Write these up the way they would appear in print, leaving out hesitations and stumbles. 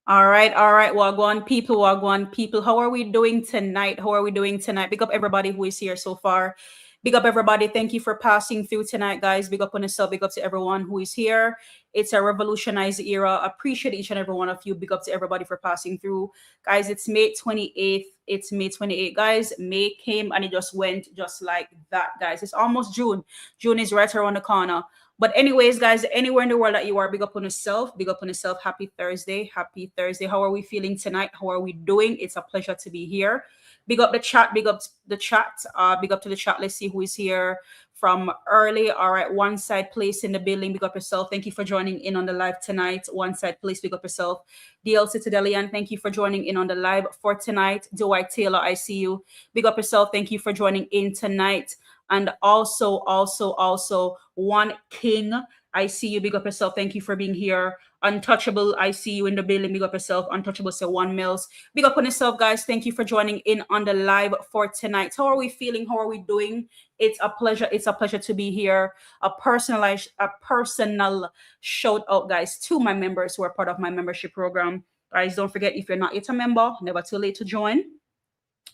All right, all right. Wagwan people, Wagwan people. How are we doing tonight? How are we doing tonight? Big up everybody who is here so far. Big up everybody. Thank you for passing through tonight, guys. Big up on yourself. Big up to everyone who is here. It's a revolutionized era. Appreciate each and every one of you. Big up to everybody for passing through. Guys, it's May 28th. It's May 28th, guys. May came and it just went just like that, guys. It's almost June. June is right around the corner. But anyways, guys, anywhere in the world that you are, big up on yourself. Big up on yourself. Happy Thursday. Happy Thursday. How are we feeling tonight? How are we doing? It's a pleasure to be here. Big up the chat. Big up the chat. Big up to the chat. Let's see who is here from early. All right. One side place in the building. Big up yourself. Thank you for joining in on the live tonight. One side place. Big up yourself. DL Citadelian, thank you for joining in on the live for tonight. Dwight Taylor, I see you. Big up yourself. Thank you for joining in tonight. And also, One King, I see you. Big up yourself. Thank you for being here. Untouchable, I see you in the building. Big up yourself. Untouchable, say one Mellz. Big up on yourself, guys. Thank you for joining in on the live for tonight. How are we feeling? How are we doing? It's a pleasure. It's a pleasure to be here. A personal shout out, guys, to my members who are part of my membership program. Guys, don't forget, if you're not yet a member, never too late to join.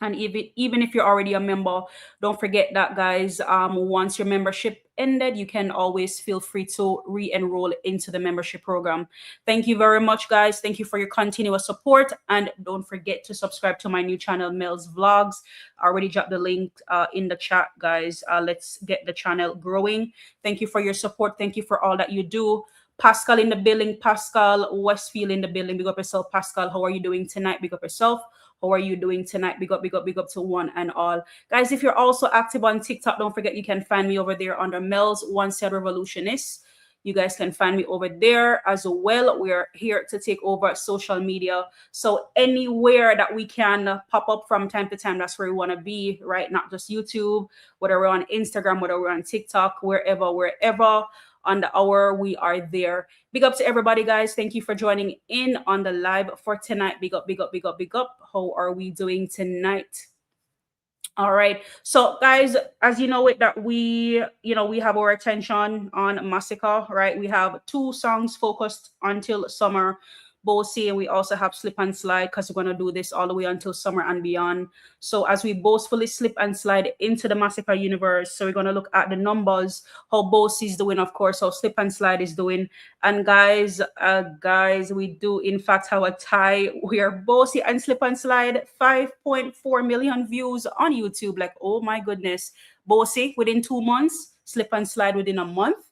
And even if you're already a member, don't forget that, guys. Once your membership ended, you can always feel free to re-enroll into the membership program. Thank you very much, guys. Thank you for your continuous support, and don't forget to subscribe to my new channel, Mellz Vlogs. I already dropped the link in the chat, guys. Let's get the channel growing. Thank you for your support. Thank you for all that you do. Pascal in the building. Pascal Westfield in the building. Big up yourself, Pascal. How are you doing tonight? Big up yourself. How are you doing tonight? Big up, big up, big up to one and all. Guys, if you're also active on TikTok, don't forget you can find me over there under Mellz One Said Revolutionist. You guys can find me over there as well. We're here to take over social media. So anywhere that we can pop up from time to time, that's where we want to be, right? Not just YouTube, whether we're on Instagram, whether we're on TikTok, wherever on the hour we are there. Big up to everybody, guys. Thank you for joining in on the live for tonight. Big up, big up, big up, big up. How are we doing tonight? All right. So, guys, as you know it, that we have our attention on Masicka, right? We have two songs focused until summer. Bossy, and we also have Slip and Slide, because we're going to do this all the way until summer and beyond. So as we boastfully slip and slide into the Masicka universe, so we're going to look at the numbers, how Bossy is doing, of course, how Slip and Slide is doing. And guys, we do in fact have a tie. We are Bossy and Slip and Slide, 5.4 million views on YouTube. Like, oh my goodness. Bossy within 2 months, Slip and Slide within a month.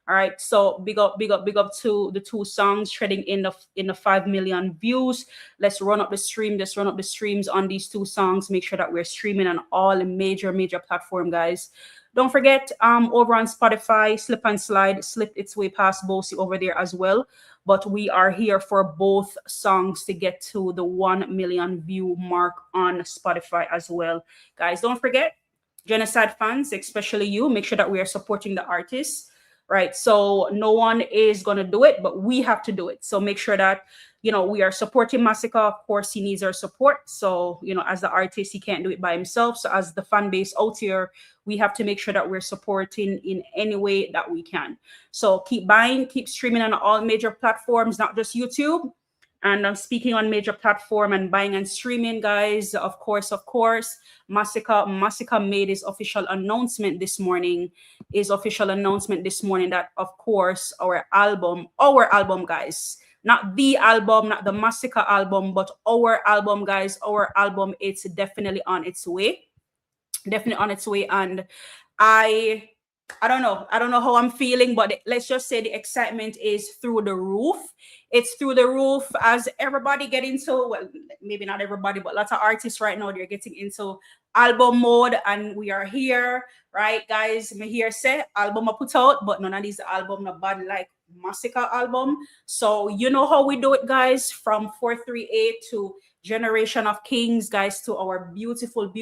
All right, so big up to the two songs trading in the 5 million views. Let's run up the stream. Let's run up the streams on these two songs. Make sure that we're streaming on all major platform, guys. Don't forget, over on Spotify, Slip and Slide slipped its way past Bossy over there as well. But we are here for both songs to get to the 1 million view mark on Spotify as well, guys. Don't forget, Genocide fans, especially you, make sure that we are supporting the artists. Right. So no one is going to do it, but we have to do it. So make sure that, we are supporting Masicka. Of course, he needs our support. So, as the artist, he can't do it by himself. So as the fan base out here, we have to make sure that we're supporting in any way that we can. So keep buying, keep streaming on all major platforms, not just YouTube. And I'm speaking on major platform and buying and streaming, guys. Of course, Masicka made his official announcement this morning. That, of course, our album, guys, not the album, not the Masicka album, but our album, guys. Our album, it's definitely on its way. And I don't know how I'm feeling, but let's just say the excitement is through the roof. It's through the roof as everybody get into, well, maybe not everybody, but lots of artists right now, they're getting into album mode, and we are here, right, guys? Me here say album I put out, but none of these album not bad like Masicka album. So you know how we do it, guys, from 438 to Generation of Kings, guys, to our beautiful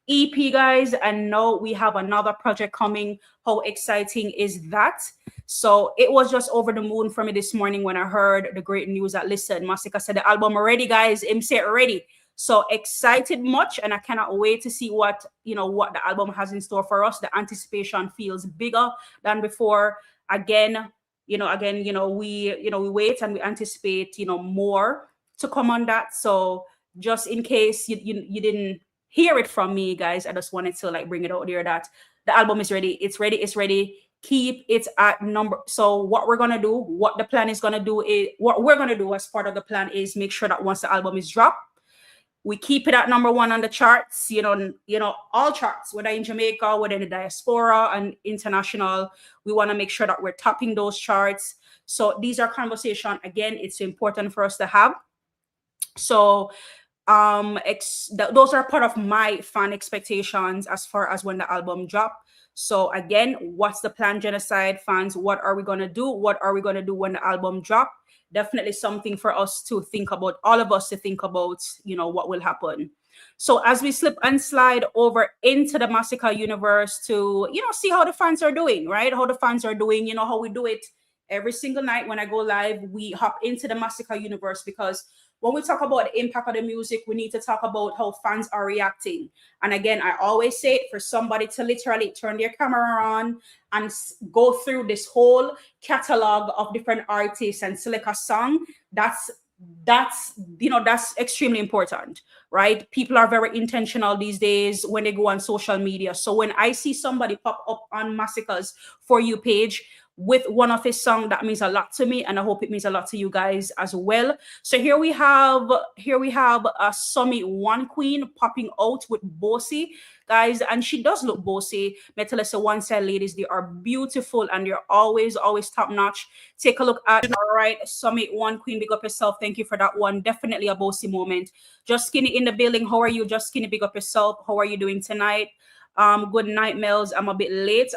EP, guys. And now we have another project coming. How exciting is that? So it was just over the moon for me this morning when I heard the great news that, listen, Masicka said the album already, guys. Him say ready. So excited much, and I cannot wait to see what the album has in store for us. The anticipation feels bigger than before. Again, again, we wait and we anticipate, more to come on that. So just in case you didn't hear it from me, guys, I just wanted to like bring it out there that the album is ready. It's ready. It's ready. Keep it at number. So what we're gonna do, what the plan is gonna do is what we're gonna do as part of the plan is make sure that once the album is dropped, we keep it at number one on the charts, all charts, whether in Jamaica, whether in the diaspora and international. We want to make sure that we're topping those charts. So these are conversation. Again, it's important for us to have. So those are part of my fan expectations as far as when the album drop. So again, what's the plan, Genocide fans? What are we gonna do? What are we gonna do when the album drop? Definitely something for us to think about, all of us to think about, what will happen. So as we slip and slide over into the Masicka universe to, see how the fans are doing, right? How the fans are doing, how we do it every single night when I go live, we hop into the Masicka universe, because when we talk about the impact of the music, we need to talk about how fans are reacting. And again, I always say it, for somebody to literally turn their camera on and go through this whole catalog of different artists and select a song, that's extremely important, right? People are very intentional these days when they go on social media. So when I see somebody pop up on Masicka's For You page with one of his songs, that means a lot to me, and I hope it means a lot to you guys as well. So here we have a Summit One Queen popping out with Bossy, guys, and she does look bossy. Metalessa One Side ladies, they are beautiful and they're always top notch. Take a look at, all right, Summit One Queen, big up yourself. Thank you for that one. Definitely a bossy moment. Just Skinny in the building. How are you? Just Skinny, big up yourself. How are you doing tonight? Good night, Mellz. I'm a bit late,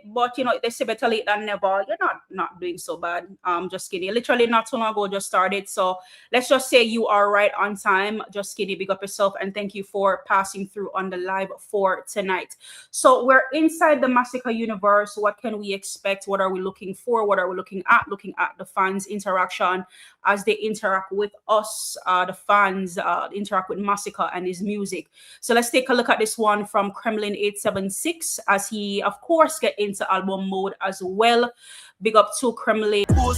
but they say better late than never. You're not doing so bad. Just Kidding. Literally not too long ago just started. So let's just say you are right on time. Just Kidding. Big up yourself, and thank you for passing through on the live for tonight. So we're inside the Masicka universe. What can we expect? What are we looking for? What are we looking at? Looking at the fans' interaction as they interact with us, the fans interact with Masicka and his music. So let's take a look at this one from Kremlin 876 as he, of course, get into album mode as well. Big up to Kremlin. All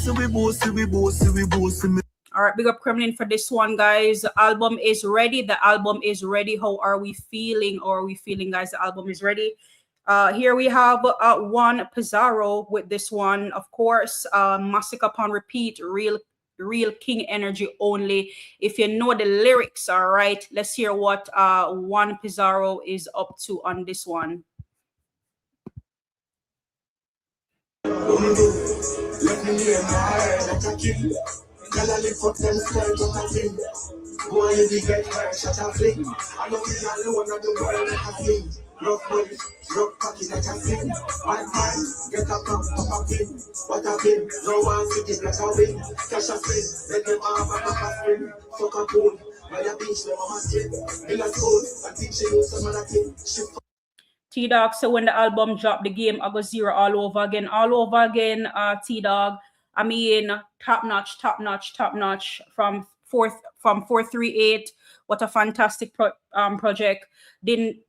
right, big up Kremlin for this one, guys. The album is ready. The album is ready. How are we feeling? Or are we feeling, guys? The album is ready. Here we have Juan Pizarro with this one, of course. Masicka upon repeat, real king energy only. If you know the lyrics, all right, let's hear what Juan Pizarro is up to on this one. T-Dog, so when the album dropped, the game I go zero all over again, T-Dog. I mean, top notch from 438. What a fantastic project.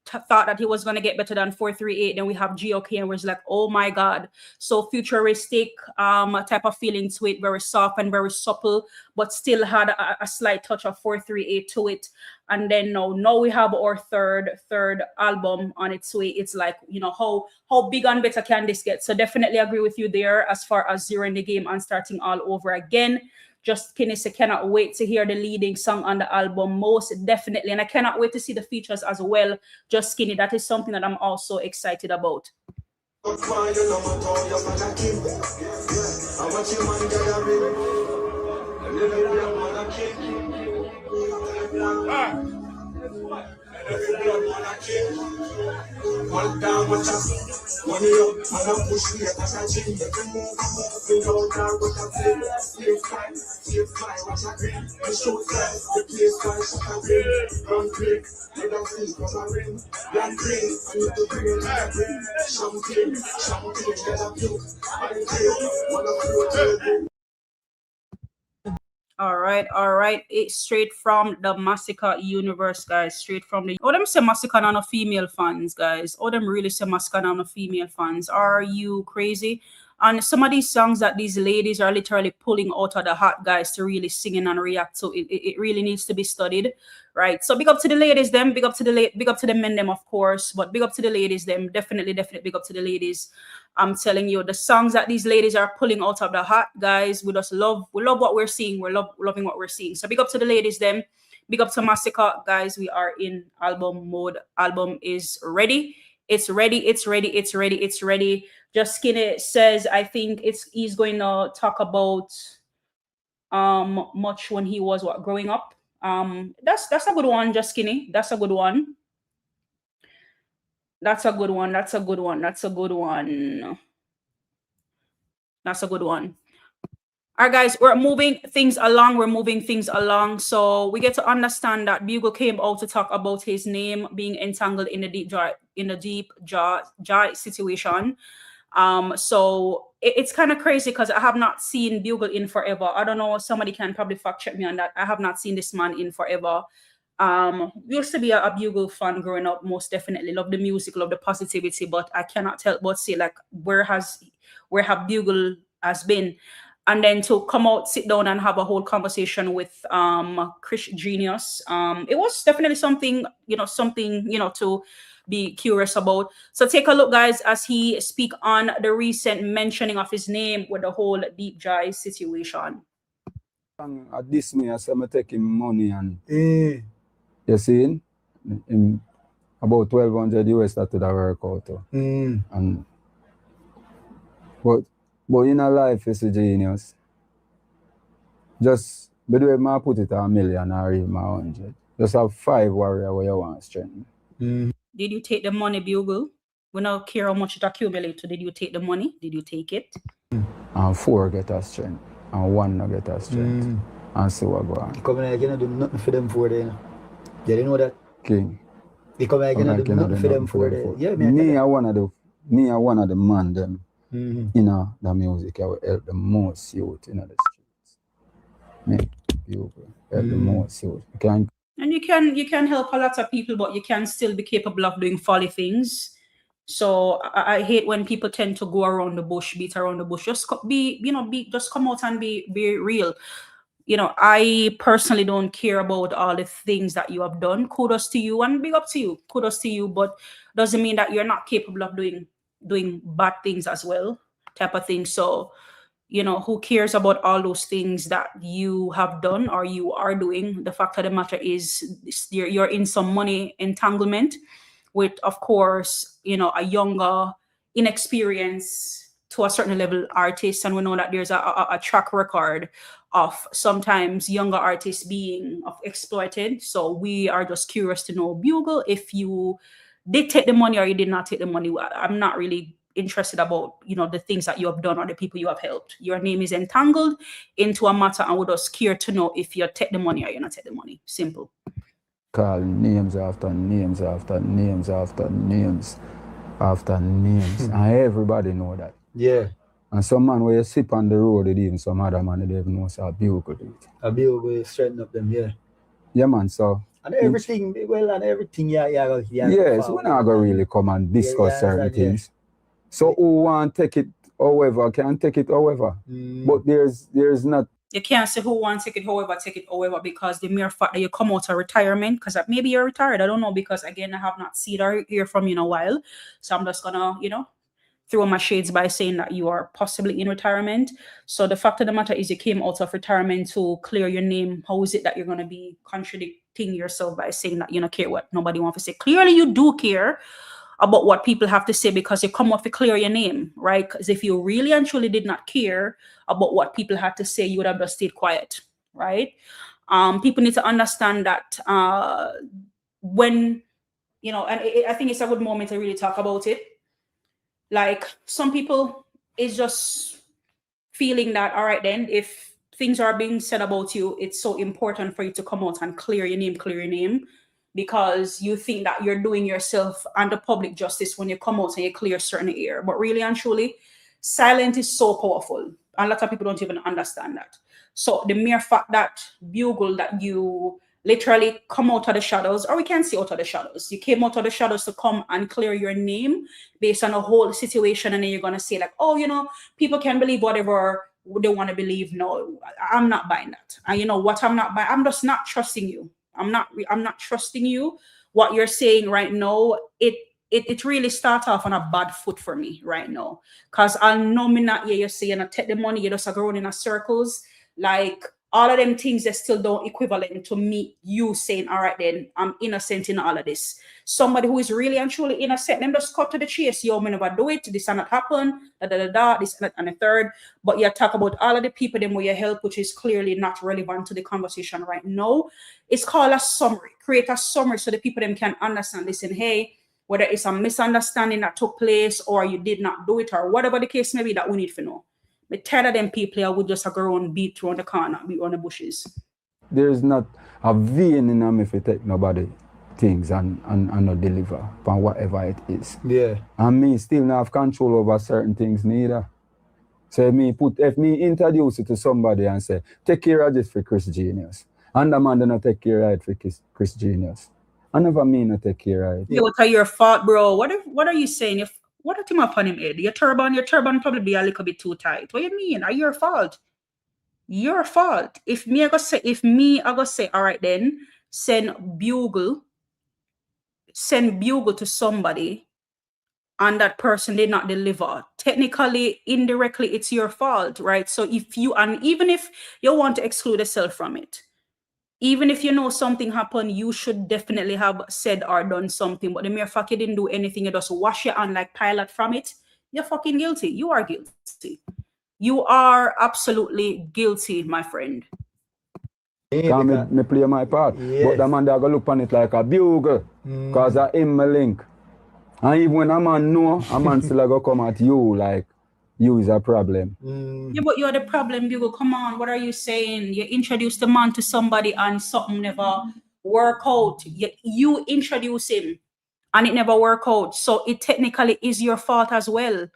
Thought that he was going to get better than 438. Then we have GOK and was like, oh my God. So futuristic type of feeling to it, very soft and very supple, but still had a slight touch of 438 to it. And then now we have our third album on its way. It's like, how big and better can this get? So definitely agree with you there as far as zeroing the game and starting all over again. Just Kinney cannot wait to hear the leading song on the album, most definitely. And I cannot wait to see the features as well. Just Skinny, that is something that I'm also excited about. All right. It's straight from the Masicka universe, guys. Straight from the. Oh, them say Masicka on a female fans, guys. Oh, them really say Masicka on a female fans. Are you crazy? And some of these songs that these ladies are literally pulling out of the hat, guys, to really singing and react to, it really needs to be studied, right? So big up to the ladies, them, big up to the men, them, of course, but big up to the ladies, them, definitely big up to the ladies. I'm telling you, the songs that these ladies are pulling out of the hat, guys, we love what we're seeing. We're loving what we're seeing. So big up to the ladies, them. Big up to Masicka, guys. We are in album mode. Album is ready. It's ready. Just Skinny says, I think he's going to talk about much when he was growing up. That's a good one, Just Skinny. That's a good one. That's a good one. All right, guys, we're moving things along. So we get to understand that Bugle came out to talk about his name being entangled in the deep jaw situation. So it's kind of crazy because I have not seen Bugle in forever. I don't know, somebody can probably fact check me on that. I have not seen this man in forever. Used to be a Bugle fan growing up, most definitely. Love the music, love the positivity, but I cannot tell but say, like, where have Bugle has been? And then to come out, sit down and have a whole conversation with Chris Genius. It was definitely something to be curious about. So take a look, guys, as he speak on the recent mentioning of his name with the whole deep dry situation. At this me, I say I'm taking money and you see, in about 1,200 US that to the workout. And but in a life is a genius. Just by the way I put it a million or even 100. Just have 5 warrior where you want strength. Did you take the money, Bugle? We don't care how much it accumulates. Did you take the money? Did you take it? And 4 get us strength. And 1 not get us strength. And so what go on. You come in, you cannot do nothing for them 4 days. You didn't know that? King. You come in, you cannot do nothing for them 4 days. Yeah, me are one of the man them the music. I will help the most youth in the streets. Me, Bugle, help the most youth. You can help a lot of people, but you can still be capable of doing folly things. So I hate when people tend to go around the bush, beat around the bush. Just just come out and be real. I personally don't care about all the things that you have done. Kudos to you and big up to you. Kudos to you, but doesn't mean that you're not capable of doing bad things as well, type of thing. So, who cares about all those things that you have done or you are doing? The fact of the matter is you're in some money entanglement with, of course, a younger, inexperienced to a certain level artist. And we know that there's a track record of sometimes younger artists being exploited. So we are just curious to know, Bugle, if you did take the money or you did not take the money. I'm not really interested about the things that you have done or the people you have helped. Your name is entangled into a matter and we're just curious to know if you take the money or you not take the money. Simple. Call names after names after names after names after names. And everybody know that. Yeah. And some man where you sip on the road, even some other man they don't even know so a Bugle do it. A Bugle straighten up them, yeah. Yeah, man, so and everything, yeah. Yes, we're not gonna really come and discuss certain things. So who want to take it however can take it however. But there's not. You can't say who wants to take it however, because the mere fact that you come out of retirement, because maybe you're retired, I don't know, because again, I have not seen or hear from you in a while. So I'm just gonna, throw my shades by saying that you are possibly in retirement. So the fact of the matter is you came out of retirement to clear your name. How is it that you're going to be contradicting yourself by saying that you don't care what nobody wants to say? Clearly you do care about what people have to say because you come out to clear your name, right? Because if you really and truly did not care about what people had to say, you would have just stayed quiet, right? People need to understand that when, and I think it's a good moment to really talk about it. Like some people is just feeling that, all right, then if things are being said about you, it's so important for you to come out and clear your name, because you think that you're doing yourself and the public justice when you come out and you clear certain air. But really and truly, silence is so powerful. And a lot of people don't even understand that. So the mere fact that Bugle, that you literally come out of the shadows, or we can see out of the shadows. You came out of the shadows to come and clear your name based on a whole situation, and then you're gonna say like, oh, you know, people can believe whatever they want to believe. No, I'm not buying that. And you know what? I'm not buying. I'm just not trusting you. I'm not trusting you. What you're saying right now, it really start off on a bad foot for me right now. Cause I know me not you saying I take the money, you just go in a circles. Like all of them things that still don't equivalent to me, you saying, all right, then I'm innocent in all of this. Somebody who is really and truly innocent, them just cut to the chase. Yo, me never do it. This cannot happen. This and the third. But you talk about all of the people them where you help, which is clearly not relevant to the conversation right now. It's called a summary. Create a summary so the people them can understand. Listen, hey, whether it's a misunderstanding that took place or you did not do it or whatever the case may be that we need to know. But tired of them people I would just go around beat around the corner, beat around the bushes. There's not a vein in me if you take nobody things and not deliver upon whatever it is. Yeah. And me still not have control over certain things neither. So if me introduce it to somebody and say, take care of this for Chris Genius. And the man don't take care of it for Chris Genius. I never mean to take care of it. Yeah, what are your fault, bro? What are you saying? What are you upon him head? Your turban probably be a little bit too tight. What do you mean? Are your fault? Your fault. If me I go say, all right then, send Bugle to somebody and that person did not deliver. Technically, indirectly, it's your fault, right? So even if you want to exclude yourself from it, even if you know something happened, you should definitely have said or done something. But the mere fact you didn't do anything, you just wash your hand like Pilate from it, you're fucking guilty. You are guilty. You are absolutely guilty, my friend. Can me play my part. Yes. But the man there go look on it like a bugle. Because I him my link. And even when a man know, a man still go come at you like you is a problem. Yeah, but you're the problem, Bugle. Come on, what are you saying? You introduced the man to somebody and something never work out. You introduce him and it never work out. So it technically is your fault as well.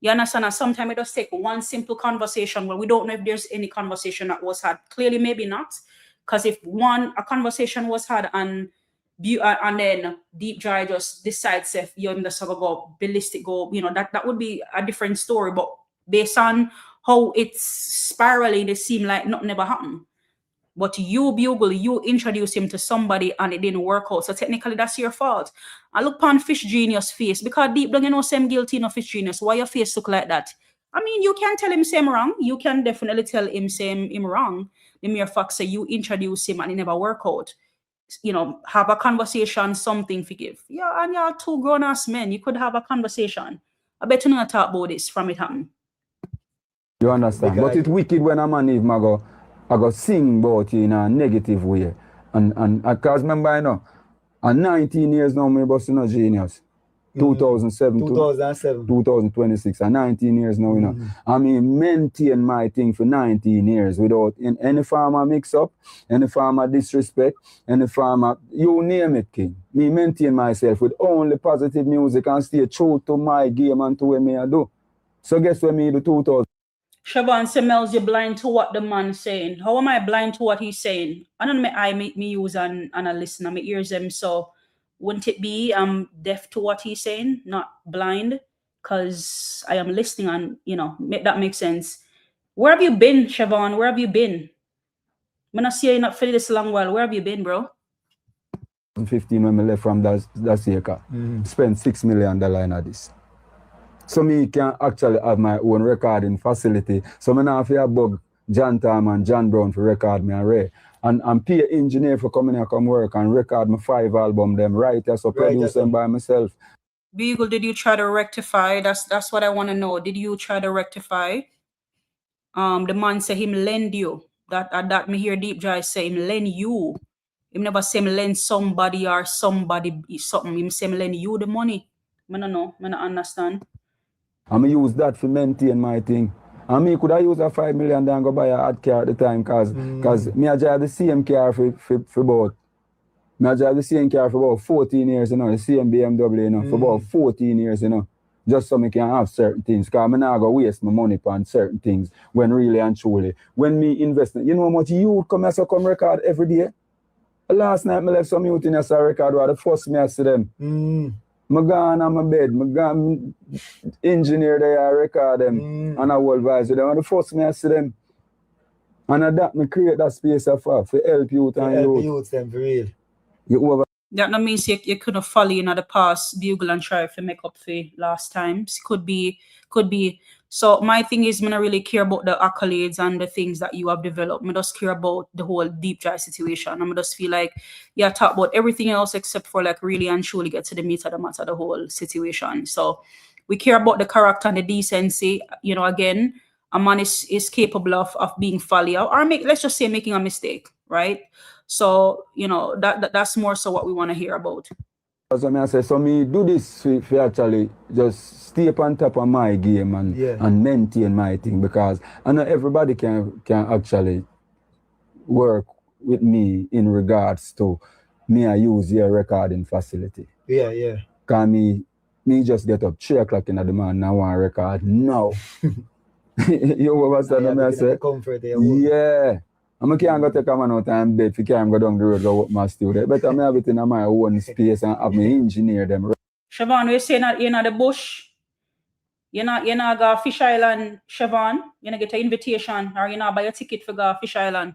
You understand? And sometimes it just take one simple conversation where we don't know if there's any conversation that was had. Clearly, maybe not. Because if a conversation was had and then Deep Dry just decides if you're in the go ballistic, that would be a different story. But based on how it's spiraling, it seemed like nothing ever happened. But you, Bugle, you introduced him to somebody and it didn't work out. So technically that's your fault. I look upon Fish Genius face because deep down same guilty no Fish Genius. Why your face look like that? I mean, you can tell him same wrong. You can definitely tell him same him wrong. The mere fact say you introduce him and it never work out. Have a conversation, something forgive. Yeah, and y'all two grown-ass men. You could have a conversation. I bet you not talk about this from it happen. You understand? But it's wicked when a man even I go sing about you in a negative way. And because remember, I'm 19 years now, me boss no genius. 2007, 2026, and 19 years now, I mean, maintain my thing for 19 years without any farmer mix up, any farmer disrespect, any farmer, you name it, King. Me maintain myself with only positive music and stay true to my game and to what me I do. So guess what me do 2000. Siobhan say, Mellz, you're blind to what the man's saying. How am I blind to what he's saying? I don't know, I make me use and I listen, I ears them, so wouldn't it be I'm deaf to what he's saying, not blind? Because I am listening and, make that make sense. Where have you been, Siobhan? Where have you been? I'm not seeing you not for this long while. Where have you been, bro? 2015 when I left from Masicka, spent $6 million in this. So me can actually have my own recording facility. So I now have to bug John Tam and John Brown for record me and Ray. And pay engineer for coming here come work and record my 5 album, them writers so produce them by myself. Bugle, did you try to rectify? That's what I want to know. Did you try to rectify? The man say him lend you. That me hear Deep Dry say him lend you. Him never say him lend somebody or somebody something. Him say him lend you the money. I don't know. I don't understand. I'm going to use that for maintain my thing. And me could I use a $5 million and go buy a hot car at the time because me I drive the same car for about me I drive the same car for about 14 years, the same BMW, for about 14 years, just so me can have certain things. Because I'm not going to waste my money on certain things when really and truly. When me invest, you know how much you come record every day? Last night, I left some youth in a record where the first me I see them. I gone on my bed, I gone engineer their record them and I will advise them. And the first me I see them. And at that, I create that space for help youth and help youth them for real. You over. That no means you couldn't follow in the past, Bugle and try to make up for last times. Could be. So my thing is, I don't really care about the accolades and the things that you have developed. I just care about the whole deep dry situation. I just feel like talk about everything else except for like really and truly get to the meat of the matter, the whole situation. So we care about the character and the decency. You know, again, a man is capable of being folly or let's just say making a mistake, right? So, you know, that's more so what we want to hear about. So I say, so me do this for actually just stay up on top of my game and maintain my thing, because I know everybody can actually work with me in regards to me I use your recording facility. Yeah. Cause me just get up 3 o'clock in the morning and I want to record now. You understand what I say? Yeah. I can't go take a man out and bed if I can't go down the road go up my studio. Better me have it in my own space and have me engineer them. Siobhan, we say that you're not the bush. You're not go Fish Island, Siobhan. You're not get an invitation or you're not buy a ticket for go Fish Island.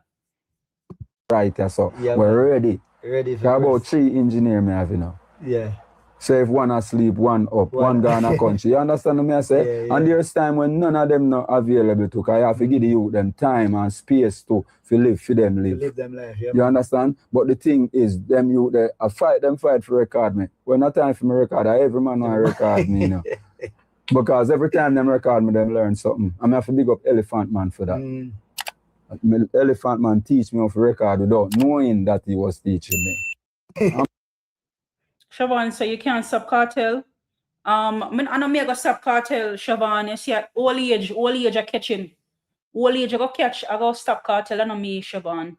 Right, so we're ready. Ready for about 3 engineers me have, you know. Yeah. So if one asleep, one up, one gone a country. You understand what I say? Yeah. And there's time when none of them not available to, because you have to give the youth them time and space to live for them live. To live them life, yeah. You understand? But the thing is, them youth, I fight for record me. When not time for me record, every man want to record me, you know. Because every time them record me, them learn something. I have to big up Elephant Man for that. Elephant Man teach me how to record without knowing that he was teaching me. Siobhan, so you can't stop cartel. I know me go stop cartel, Siobhan. You see, old age I catch him. Old age I go stop cartel. I know me, Siobhan.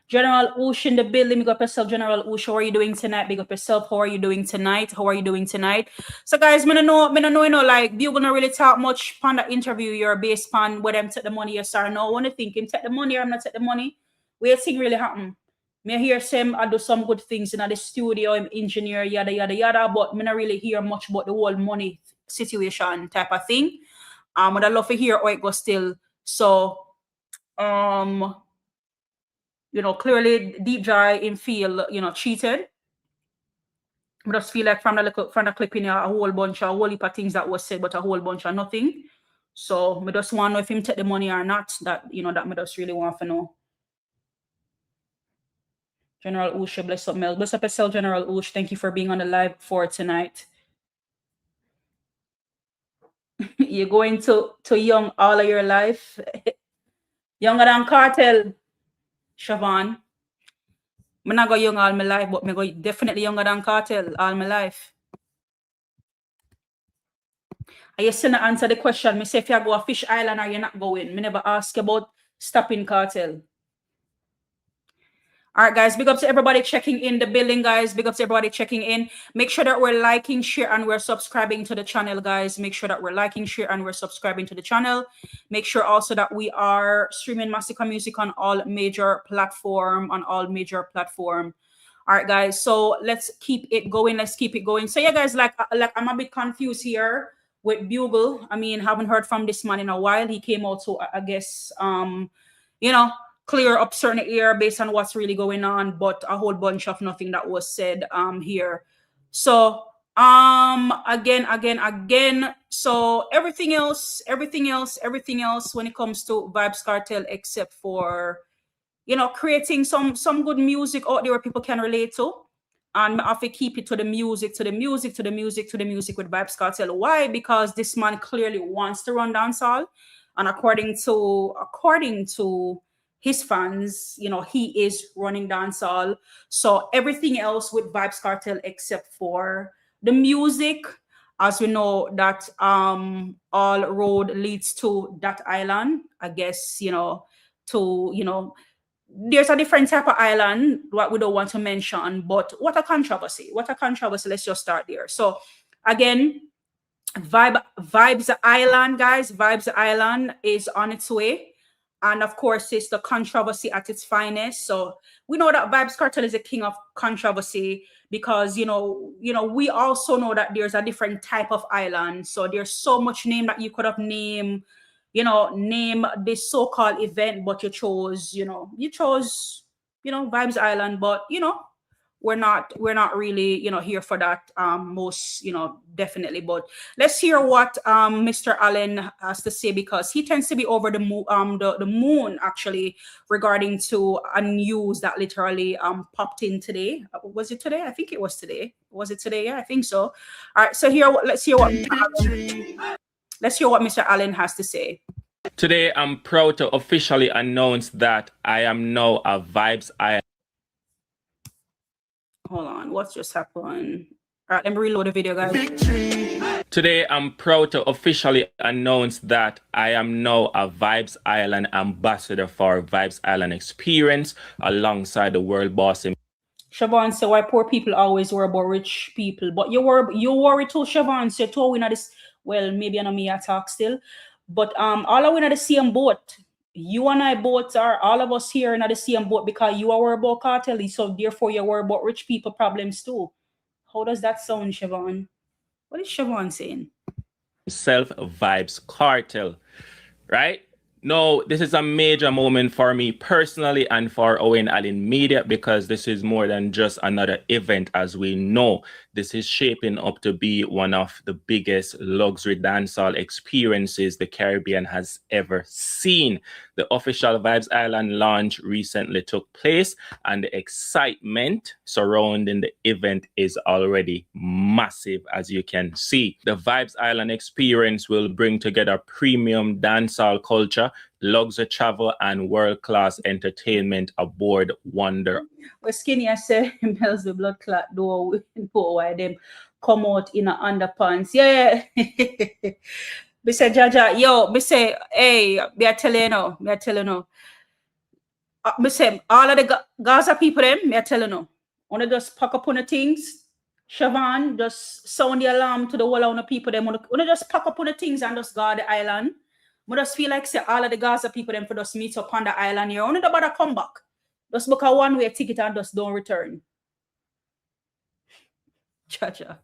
General Oosh in the building. Big up yourself, General Oosh. How are you doing tonight? Big up yourself. How are you doing tonight? So guys, me no know, you know, like Bugle not really talk much on that interview. You're based on where them take the money, yes or no. I want to think him take the money or I'm not take the money. Where thing really happen? Me hear him I do some good things in the studio, I'm engineer, yada yada yada, but me not really hear much about the whole money situation type of thing. But I love to hear how it goes still. So you know, clearly deep dry in feel, you know, cheated. I just feel like from the clip in a whole heap of things that was said, but a whole bunch of nothing. So I just want to know if him take the money or not. That, you know, that I just really want to know. General Oosh, bless up, Mellz. Bless up yourself, General Oosh. Thank you for being on the live for tonight. You're going to young all of your life. Younger than Cartel, Siobhan. I'm not go young all my life, but I go definitely younger than Cartel all my life. I still not answer the question. Me say if you go a Fish Island or you're not going. Me never ask about stopping Cartel. All right, guys, big up to everybody checking in the building, guys. Big up to everybody checking in. Make sure that we're liking, share, and we're subscribing to the channel, guys. Make sure that we're liking, share, and we're subscribing to the channel. Make sure also that we are streaming Masicka music on all major platform, All right, guys, so let's keep it going. So yeah, guys, like I'm a bit confused here with Bugle. I mean, haven't heard from this man in a while. He came out to, I guess, you know, clear up certain area based on what's really going on, but a whole bunch of nothing that was said here. So again. So everything else when it comes to Vybz Kartel, except for, you know, creating some good music out there where people can relate to. And I have to keep it to the music with Vybz Kartel. Why? Because this man clearly wants to run dancehall, and according to his fans, you know, he is running dancehall. So everything else with Vybz Kartel except for the music, as we know that all road leads to that island. I guess, you know, there's a different type of island what we don't want to mention, but what a controversy. Let's just start there. So again, Vybz Island, guys, Vybz Island is on its way. And of course, it's the controversy at its finest. So we know that Vybz Kartel is a king of controversy because, you know, we also know that there's a different type of island. So there's so much name that you could have named, name this so-called event, but you chose, Vybz Island, but, we're not really, here for that, most, definitely. But let's hear what Mr. Allen has to say, because he tends to be over the moon actually regarding to a news that literally popped in today. Was it today? I think it was today. Was it today? Yeah, I think so. All right, so let's hear what Mr. Allen has to say. Today, I'm proud to officially announce that I am now a Vybz Island. Hold on, what's just happened? All right, let me reload the video, guys. Today, I'm proud to officially announce that I am now a Vybz Island ambassador for Vybz Island Experience alongside the world boss. Siobhan said, why poor people always worry about rich people? But you worry too, Siobhan. So too, we know this. Well, maybe I know me talk still, but all of we know the same boat. You and I both are, all of us here in the same boat, because you are worried about cartel, so therefore you're worried about rich people problems too. How does that sound, Siobhan? What is Siobhan saying? Vybz Kartel, right? No, this is a major moment for me personally and for Owen Allen Media, because this is more than just another event. As we know, this is shaping up to be one of the biggest luxury dancehall experiences the Caribbean has ever seen. The official Vybz Island launch recently took place, and the excitement surrounding the event is already massive, as you can see. The Vybz Island experience will bring together premium dancehall culture, luxury travel, and world-class entertainment aboard Wonder. Well, Skinny, I say, Mellz the blood clot door, why them come out in a underpants. Yeah. Me say, Jaja, yo, me say, hey, me I tell you now. Me say, all of the Gaza people, me I tell you now. Wanna just pack up on the things. Siobhan, just sound the alarm to the whole of the people, them. Wanna just pack up on the things and just guard the island. I just feel like say all of the Gaza people them for just meet up on the island here. Only about to come back. Just book a one-way ticket and just don't return. Cha-cha.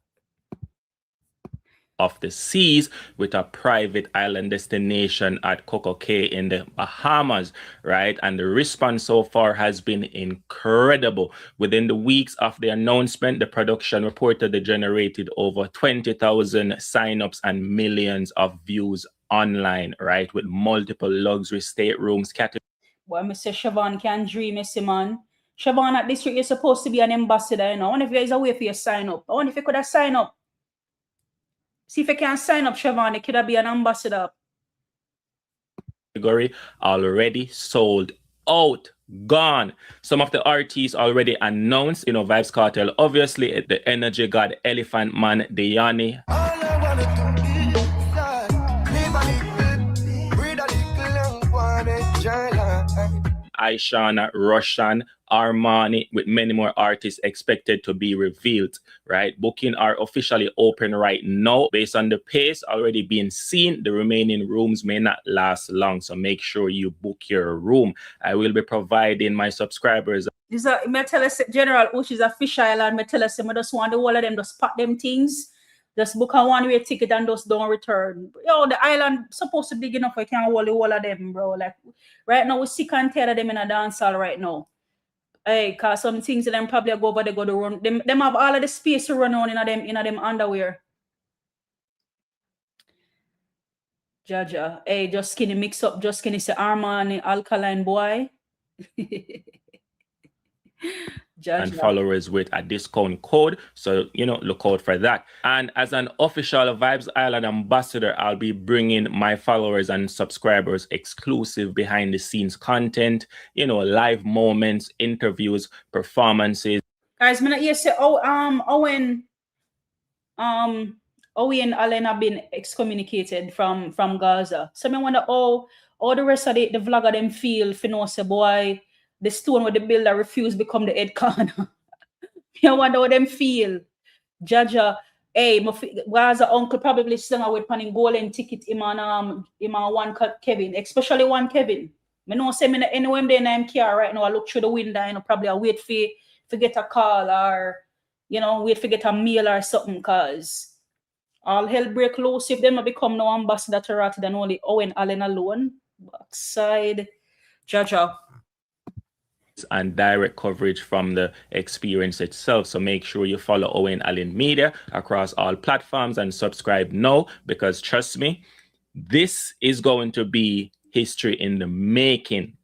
Of the seas, with a private island destination at Coco Cay in the Bahamas, right? And the response so far has been incredible. Within the weeks of the announcement, the production reportedly generated over 20,000 signups and millions of views online, right? With multiple luxury staterooms. Well, Mr. Siobhan can dream, Mr. Man. Siobhan, at this rate, you're supposed to be an ambassador, you know. I wonder if there's a way for you to sign up. I wonder if you could have signed up. See if you can sign up, Siobhan, it could have been an ambassador. Category already sold out, gone. Some of the artists already announced, Vybz Kartel, obviously, the Energy God, Elephant Man, Diani. Aishana, Roshan, Armani, with many more artists expected to be revealed, right? Booking are officially open right now. Based on the pace already being seen, the remaining rooms may not last long, so make sure you book your room. I will be providing my subscribers. This is me tell us General Ush is a fish island. Me tell us I just want the whole of them just pack them things. Just book a one-way ticket and just don't return. Yo, the island supposed to be big enough. I can't hold the whole of them, bro. Like right now, we're sick and tired of them in a dance hall right now. Hey, cause some things them probably go over, they go to run. Them have all of the space to run on in them underwear. Jaja, hey, just skinny mix up, just skinny say Armani, alkaline boy. And followers with a discount code, so look out for that. And as an official Vybz Island ambassador, I'll be bringing my followers and subscribers exclusive behind the scenes content, live moments, interviews, performances. Guys, Owen and Allen have been excommunicated from Gaza. So I wonder how the rest of the vlogger them feel for no say boy. The stone with the builder refused become the head corner. I wonder how them feel. Jaja, hey, Gaza uncle probably sung with panning golden ticket him on one Kevin, especially one Kevin. I know say me anywhere there in my car right now, I look through the window, you know, probably I wait for get a call or, you know, wait for get a mail or something, because all hell break loose if them a become no ambassador to rather than only Owen Allen alone. Backside, Jaja. And direct coverage from the experience itself. So make sure you follow Owen Allen Media across all platforms and subscribe now, because trust me, this is going to be history in the making.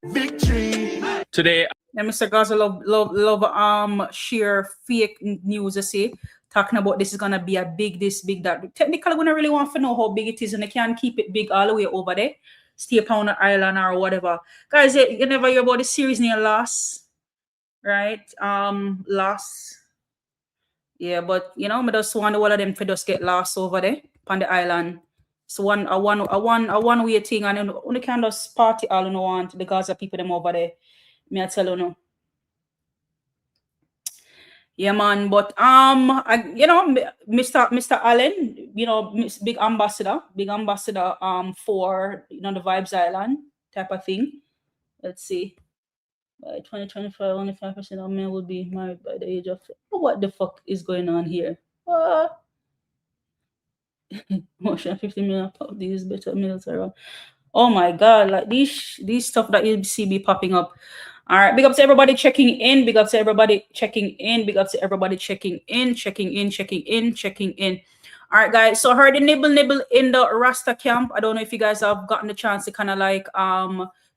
Victory today. And Mr. Gaza love share fake news, I say, talking about this is gonna be a big this, big that. Technically, we don't really want to know how big it is, and they can't keep it big all the way over there. Stay upon the island or whatever. Guys, you never hear about the series near Lost, right? Lost. Yeah, but you know, I just want all of them to just get lost over there on the island. So a one way thing, and only can just party all you know want the Gaza people them over there. Me I tell you no. Yeah, man. But you know, Mr. Allen, you know, big ambassador for, you know, the Vibes Island type of thing. Let's see. By 2025, only 5% of men will be married by the age of. What the fuck is going on here? Motion 50 million of these better meals around. Oh my god, like these stuff that you see be popping up. All right, big up to everybody checking in. Big up to everybody checking in. Big up to everybody checking in. All right, guys. So I heard the nibble in the Rasta camp. I don't know if you guys have gotten the chance to kind of like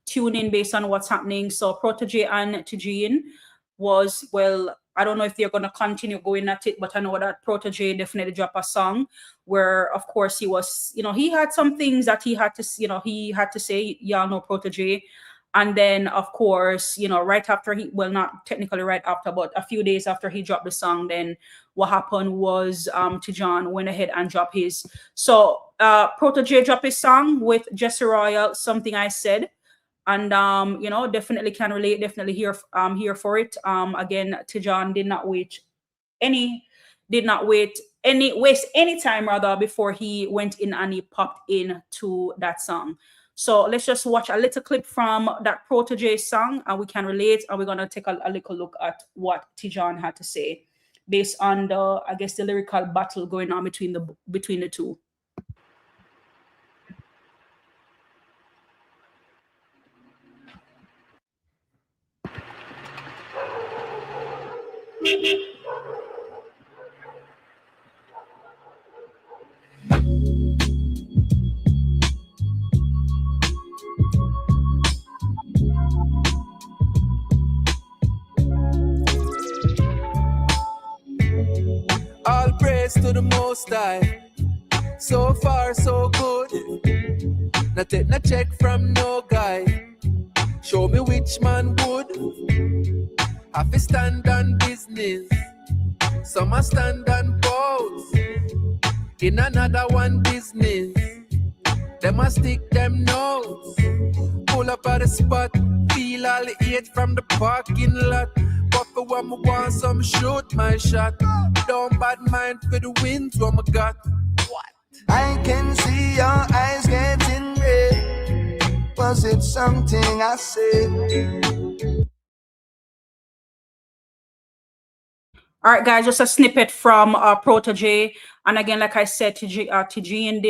tune in based on what's happening. So Protege and Tijin was, well, I don't know if they're gonna continue going at it, but I know that Protege definitely dropped a song where, of course, he was, you know, he had some things that he had to, you know, he had to say. Y'all know Protege. And then, of course, you know, right after he, well, not technically right after, but a few days after he dropped the song, then what happened was Tijan went ahead and dropped his. So Protege dropped his song with Jesse Royal, Something I Said. And, you know, definitely can relate, definitely here for it. Again, Tijan did not waste any time rather before he went in and he popped in to that song. So let's just watch a little clip from that Protege song and we can relate, and we're going to take a little look at what Tijan had to say based on the, I guess, the lyrical battle going on between the two. All praise to the Most High. So far, so good. Not take no check from no guy. Show me which man would. Have to stand on business. Some a stand on pose. In another one business. Them a stick them nose. Pull up at the spot. Feel all the hate from the parking lot. But for when I want some, shoot my shot. Don't bad mind for the wins, what I got. What? I can see your eyes getting red. Was it something I said? All right, guys, just a snippet from Protege. And again, like I said, Tijan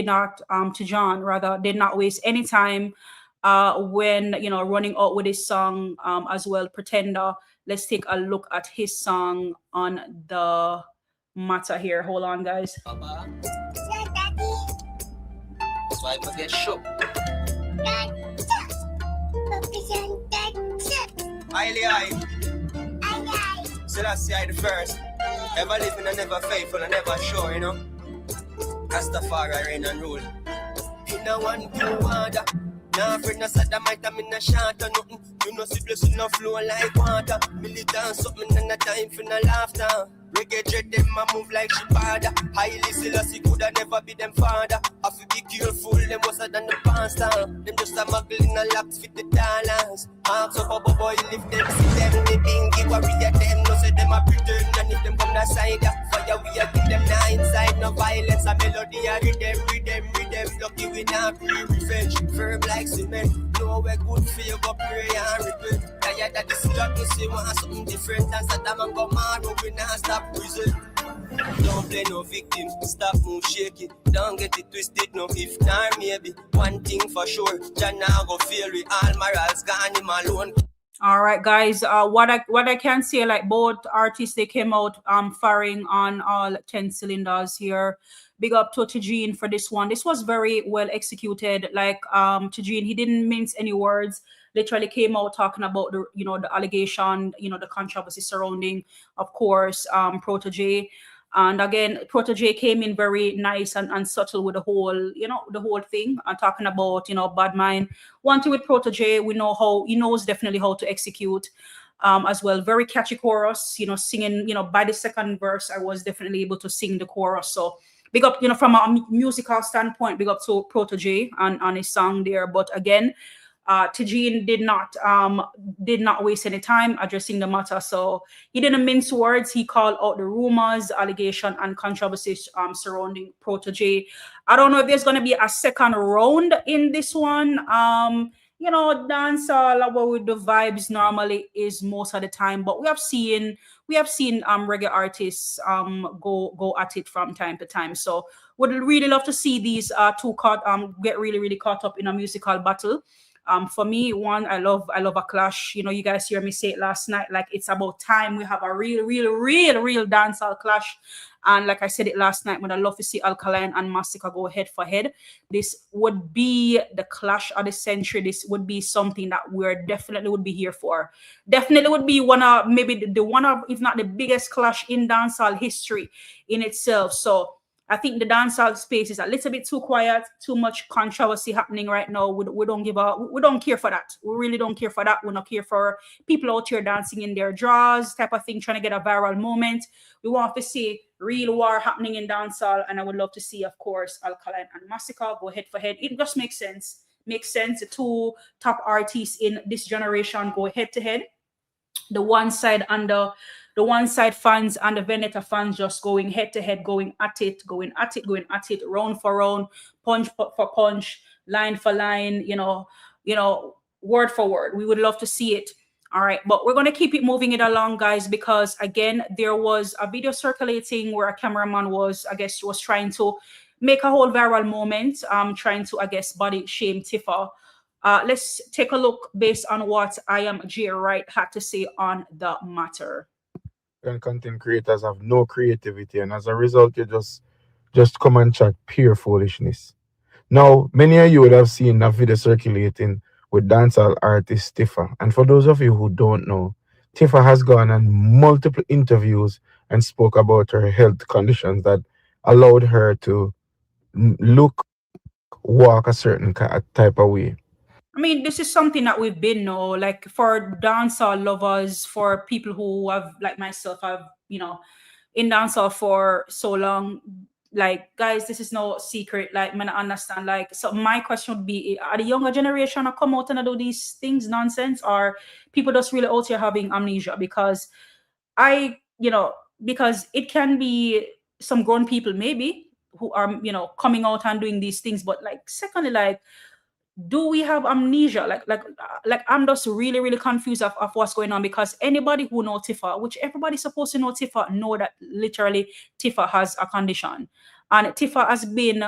did not waste any time when, you know, running out with his song as well, Pretender. Let's take a look at his song on the matter here. Hold on, guys. Papa. That's why I get shook. So that's the first. Ever living and never faithful and never sure, you know. Rastafari reign and rule. In a one blue water. Nah, friend, no sad, I'm in a shot or nothing. You know, see blessing no flow like water. Militant something and a time for no laughter. Reggae dread them a move like Shipada. Highly Selassie coulda never be them father. Have to be careful, them worse than the pastor. Them just a muggle in a locks fit the dollars. Ask up a boy, lift them, see them, they bingy, warrior them, no say them a pretend. And if them come that side, fire we a give them now inside. No violence, a melody a rhythm. Lucky we not pre-revenge. Firm like cement. Know we're good for you, go pray and repent. Tired of this struggle, we want something different. And Saddam and go mad, but we not stop prison. Don't play no victim, stop move shaky. Don't get it twisted, no if nor maybe. One thing for sure, Jah now go fail with all morals, gone him alone. All right, guys. What I can say, like both artists, they came out firing on all 10 cylinders here. Big up to Tijin for this one. This was very well executed. Like Tijin, he didn't mince any words. Literally came out talking about the the allegation, the controversy surrounding, of course, Protege. And again, Protege came in very nice and subtle with the whole thing, and talking about, bad mind. One thing with Protege, we know how he knows definitely how to execute as well. Very catchy chorus, singing, by the second verse, I was definitely able to sing the chorus. So big up, from a musical standpoint, big up to Protege and his song there. But again, Tijin did not waste any time addressing the matter. So he didn't mince words. He called out the rumors, allegation, and controversies surrounding Protege. I don't know if there's going to be a second round in this one. Dancehall with the vibes normally is most of the time, but we have seen reggae artists go at it from time to time. So would really love to see these two get really caught up in a musical battle. For me, I love a clash. You guys hear me say it last night, like it's about time we have a real dancehall clash. And like I said it last night, when I love to see Alkaline and Masicka go head for head. This would be the clash of the century. This would be something that we're definitely would be here for. Definitely would be one of, maybe the one of, if not the biggest clash in dancehall history in itself. So I think the dancehall space is a little bit too quiet, too much controversy happening right now. We don't care for that. We really don't care for that. We don't care for people out here dancing in their draws type of thing, trying to get a viral moment. We want to see real war happening in dancehall, and I would love to see, of course, Alkaline and Masicka go head for head. It just makes sense. The two top artists in this generation go head to head. The one side fans and the Veneta fans just going head to head, going at it, round for round, punch for punch, line for line, word for word. We would love to see it. All right, but we're going to keep it moving it along, guys, because again, there was a video circulating where a cameraman was trying to make a whole viral moment, trying to, body shame Tifa. Let's take a look based on what I Am J Wright had to say on the matter. And content creators have no creativity, and as a result, you just come and chat pure foolishness. Now, many of you would have seen that video circulating with dancehall artist Tifa. And for those of you who don't know, Tifa has gone on multiple interviews and spoke about her health conditions that allowed her to walk a certain type of way. I mean, this is something that we've been like for dancehall lovers, for people who have, like myself, in dancehall for so long. Like, guys, this is no secret. Like, I understand. Like, so my question would be: are the younger generation to come out and do these things nonsense, or people just really out here having amnesia? Because because it can be some grown people maybe who are coming out and doing these things, but like, secondly, like, do we have amnesia? Like I'm just really confused of what's going on, because anybody who knows Tifa, which everybody's supposed to know Tifa, know that literally Tifa has a condition. And Tifa has been,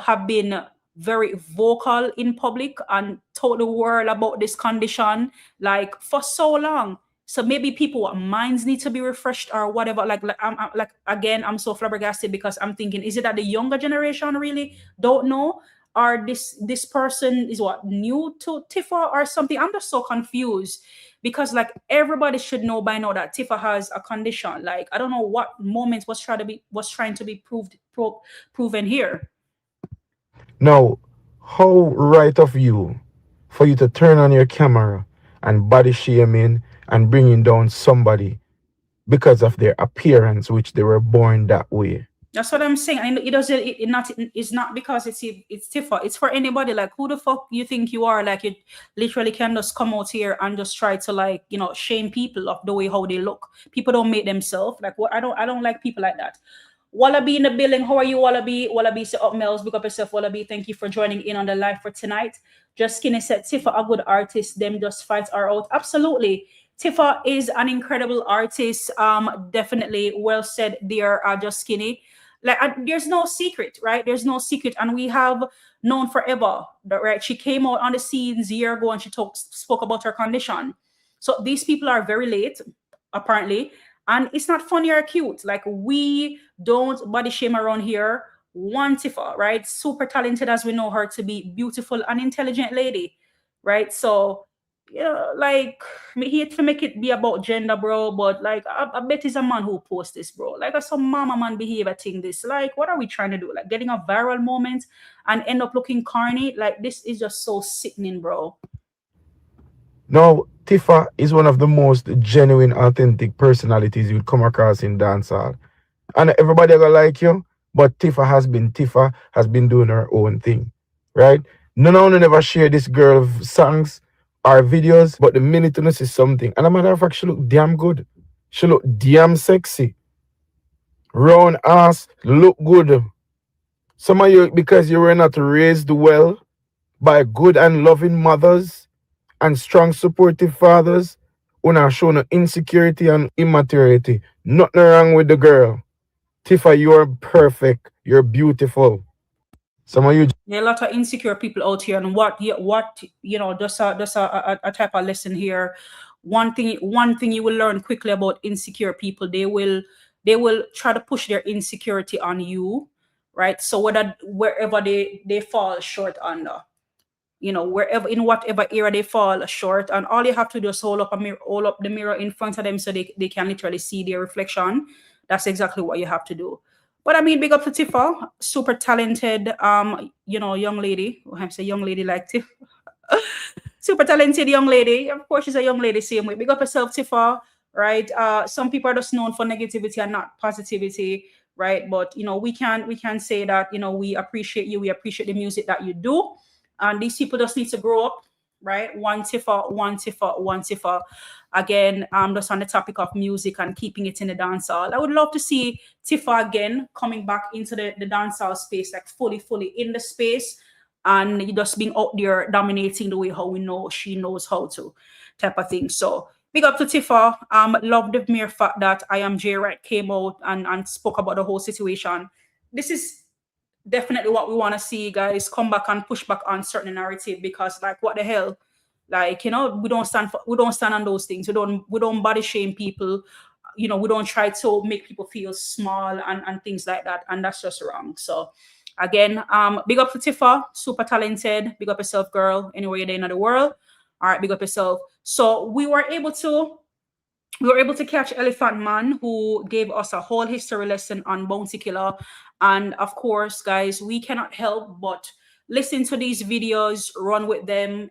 have been very vocal in public and told the world about this condition, like, for so long. So maybe people's minds need to be refreshed or whatever. I'm so flabbergasted, because I'm thinking, is it that the younger generation really don't know? Or this person is new to Tifa or something? I'm just so confused, because like everybody should know by now that Tifa has a condition. Like, I don't know what moment was trying to be proven here. Now, how right of you for you to turn on your camera and body shaming and bringing down somebody because of their appearance, which they were born that way? That's what I'm saying. And it doesn't. It's not because it's Tifa. It's for anybody. Like, who the fuck you think you are? Like, you literally can just come out here and just try to, like, shame people of the way how they look. People don't make themselves. Like, what? I don't like people like that. Wallaby in the building. How are you, Wallaby? Wallaby say up, Mellz. Big up yourself, Wallaby. Thank you for joining in on the live for tonight. Just Skinny said, Tifa, a good artist. Them just fights are out. Absolutely. Tifa is an incredible artist. Definitely well said there, Just Skinny. Like, there's no secret, right? There's no secret, and we have known forever that, right? She came out on the scenes a year ago and she spoke about her condition. So these people are very late, apparently, and it's not funny or cute. Like, we don't body shame around here. One Tifa, right? Super talented as we know her to be, beautiful and intelligent lady, right? So, like, me hate to make it be about gender, bro, but like, I bet it's a man who posts this, bro. Like, some mama man behavior thing. This, like, what are we trying to do? Like, getting a viral moment and end up looking corny? Like, this is just so sickening, bro. Now, Tifa is one of the most genuine, authentic personalities you'd come across in dancehall, and everybody gonna like you. But Tifa has been doing her own thing, right? None of them never share this girl songs or videos, but the minute you see something, and a matter of fact, she look damn good. She look damn sexy. Round ass, look good. Some of you, because you were not raised well by good and loving mothers and strong supportive fathers, who are showing insecurity and immaturity. Nothing wrong with the girl. Tifa, you're perfect. You're beautiful. Some of you. There are a lot of insecure people out here, and just a type of lesson here. One thing you will learn quickly about insecure people, they will try to push their insecurity on you, right? So wherever they fall short under, wherever, in whatever era they fall short, and all you have to do is hold up the mirror in front of them so they can literally see their reflection. That's exactly what you have to do. But I mean, big up to Tifa, super talented, young lady. I say young lady like Tifa. Super talented young lady. Of course, she's a young lady, same way. Big up yourself, Tifa, right? Some people are just known for negativity and not positivity, right? But, we can say that, we appreciate you. We appreciate the music that you do. And these people just need to grow up, right? One Tifa. Again, just on the topic of music and keeping it in the dancehall. I would love to see Tifa again coming back into the dancehall space, like fully in the space, and just being out there dominating the way how we know she knows how to, type of thing. So big up to Tifa. Love the mere fact that I Am J Right came out and spoke about the whole situation. This is definitely what we want to see, guys. Come back and push back on certain narrative, because, like, what the hell? Like, we don't stand on those things. We don't body shame people. We don't try to make people feel small and things like that. And that's just wrong. So again, big up to Tifa, super talented. Big up yourself, girl, anywhere you're in the world. All right, big up yourself. So we were able to catch Elephant Man, who gave us a whole history lesson on Bounty Killer. And of course, guys, we cannot help but listen to these videos, run with them,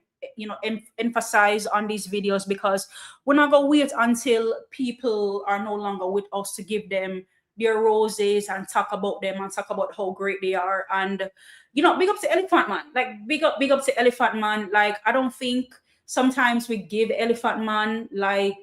emphasize on these videos, because we're not going to wait until people are no longer with us to give them their roses and talk about them and talk about how great they are. And, big up to Elephant Man. Like, big up to Elephant Man. Like, I don't think sometimes we give Elephant Man, like,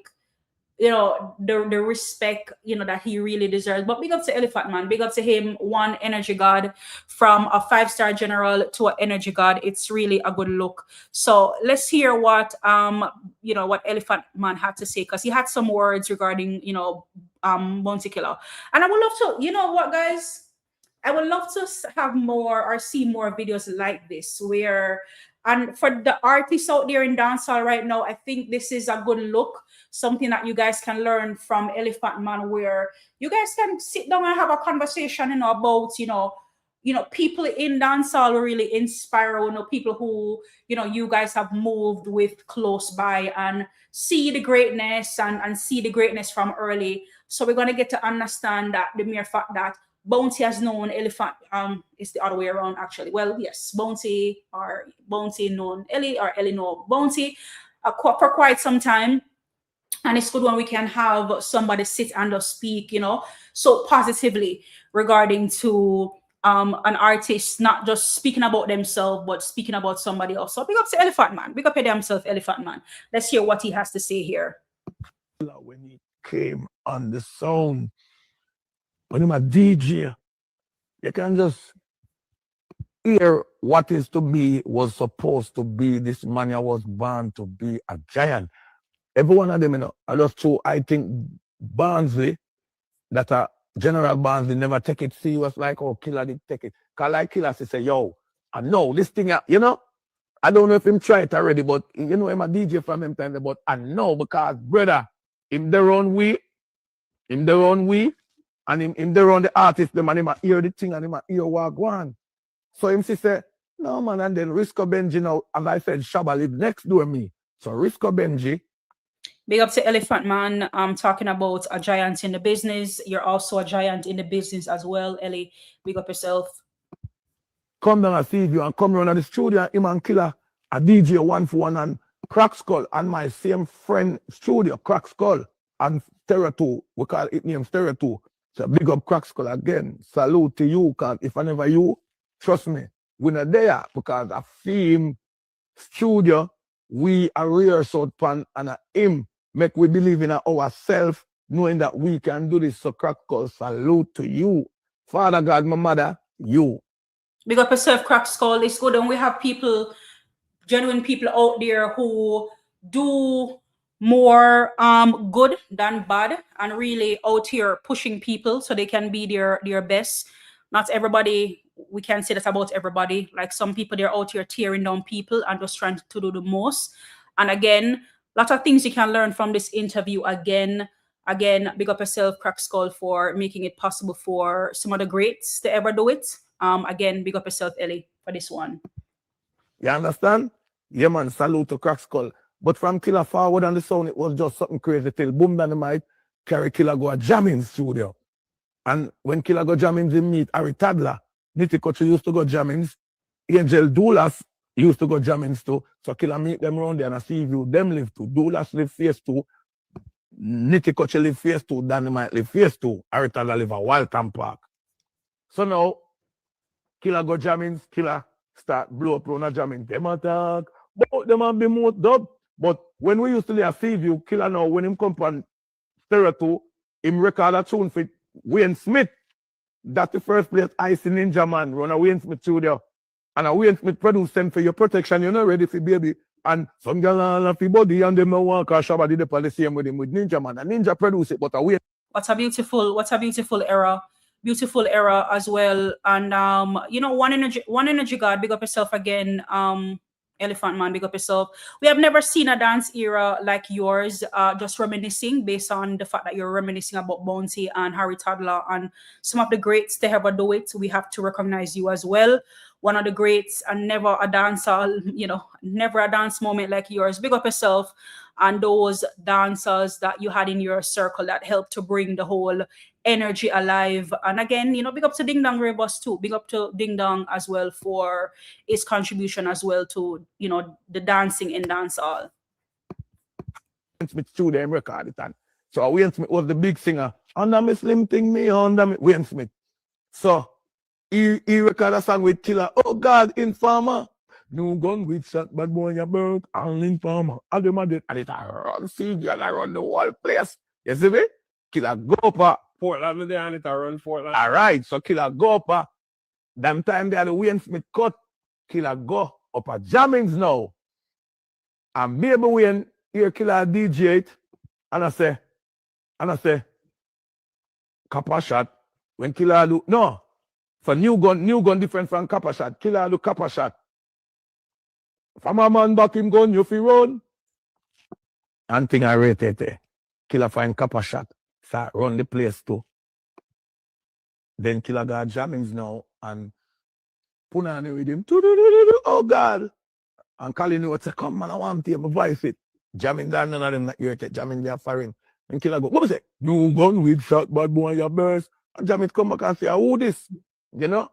the respect, that he really deserves. But big up to Elephant Man. Big up to him, one energy god, from a 5-star general to an energy god. It's really a good look. So let's hear what what Elephant Man had to say, because he had some words regarding Bounty Killer. And I would love to, guys, I would love to have more or see more videos like this, and for the artists out there in dancehall right now, I think this is a good look, something that you guys can learn from Elephant Man, where you guys can sit down and have a conversation, about, people in dancehall really inspire, people who, you guys have moved with close by and see the greatness and see the greatness from early. So we're going to get to understand that the mere fact that Bounty has known Elephant, it's the other way around, actually. Well, yes, Bounty known Ellie, or Ellie know Bounty for quite some time. And it's good when we can have somebody sit and just speak, so positively regarding to an artist, not just speaking about themselves, but speaking about somebody else. So big up to Elephant Man. Big up to himself, Elephant Man. Let's hear what he has to say here. When he came on the sound, when I'm a DJ, you can just hear what is to be, was supposed to be. This man was born to be a giant. Every one of them, I just true. I think Barnsley, that General Barnsley never take it serious like, oh, Killer did take it. Cause like Killer say, yo, I know this thing, I don't know if him try it already, but I'm a DJ from him time, but I know because, brother, him their own way, and him their own the artist, them and him hear the thing and him hear what go on. So him say, no man, and then Risco Benji now, as I said, Shabba live next door me. So Risco Benji. Big up to Elephant Man. I'm talking about a giant in the business. You're also a giant in the business as well, Ellie. Big up yourself. Come down and see you and come around to the studio and him and Killer, a DJ 1-for-1 and Crack Skull and my same friend studio, Crack Skull and Stereo 2. We call it name Stereo 2. So big up Crack Skull again. Salute to you, cause if I never you, trust me, we're not there because I film studio, we are rare so pan and him make we believe in ourselves, knowing that we can do this. So Crack Skull, salute to you. Father God, my mother, you. Big up yourself, Crack Skull. It's good, and we have people, genuine people out there who do more good than bad, and really out here pushing people so they can be their best. Not everybody, we can't say that about everybody. Like some people, they're out here tearing down people and just trying to do the most. And again, a lot of things you can learn from this interview. Again, big up yourself, Crack Skull, for making it possible for some of the greats to ever do it. Again, big up yourself, Ellie, for this one. You understand? Yeah, man, salute to Crack Skull. But from Killer forward on the sound, it was just something crazy till Boom Dynamite carry Killer go a jamming studio. And when Killer go jamming, they meet Harry Tadler. Nitty Kutcher used to go jammings. Angel Doulas used to go jammings too. So Killer meet them around there and I see you, them live too. Doulas live phase 2. Nitty Kutcher live phase 2. Dynamite live phase 2. Harry Tadler live at Waltham Park. So now, Killer go jammings, Killer start blow up on a jamming. Them attack. But them have been more dub. But when we used to live see you, Killer now, when him come on Stereo 2, him record a tune for Wayne Smith. That's the first place I see Ninja Man run a Wayne Smith studio. And a Wayne Smith produce send for your protection, you're not ready for baby. And some girl have the body and them no want cause Shabba did the same with him with Ninja Man. And Ninja produce it, but a Wayne. What a beautiful era. Beautiful era as well. And one energy God, big up yourself again. Elephant Man, big up yourself. We have never seen a dance era like yours, just reminiscing based on the fact that you're reminiscing about Bounty and Harry Tadler and some of the greats to ever do it. We have to recognize you as well. One of the greats, and never a dancer, never a dance moment like yours. Big up yourself and those dancers that you had in your circle that helped to bring the whole energy alive. And again, big up to Ding Dong Rebus too. Big up to Ding Dong as well for his contribution as well to, the dancing in dancehall. Smith studio and record it. And so Wayne Smith was the big singer. Under me slim thing, me under me Wayne Smith. So he recorded a song with Killer. Oh God, Informer. New gun with shot, bad boy, your bird, and Informer. And them and it run, see, girl, I run the whole place. You see me? Killer go up. Portland there and it run Portland. All right, so Killer go up. Them time they had the Wayne Smith cut. Killer go up a jammings now. And baby Wayne hear Killer DJ it. And I say, Kappa shot. When Killer do, no. For new gun different from Kappa shot. Killer do Kappa shot. From a man back him gun, you fi run. And thing I rate it. Killer find Kappa shot. Start run the place too. Then Killer got jammings now and Punani with him. Oh God. And calling you say, come man, I want to hear my voice it. Jamming down none of them that you hear jamming there foreign. And Killer go, what was it? You gun with shot bad boy your burst. And Jamming come back and say, who this? You know?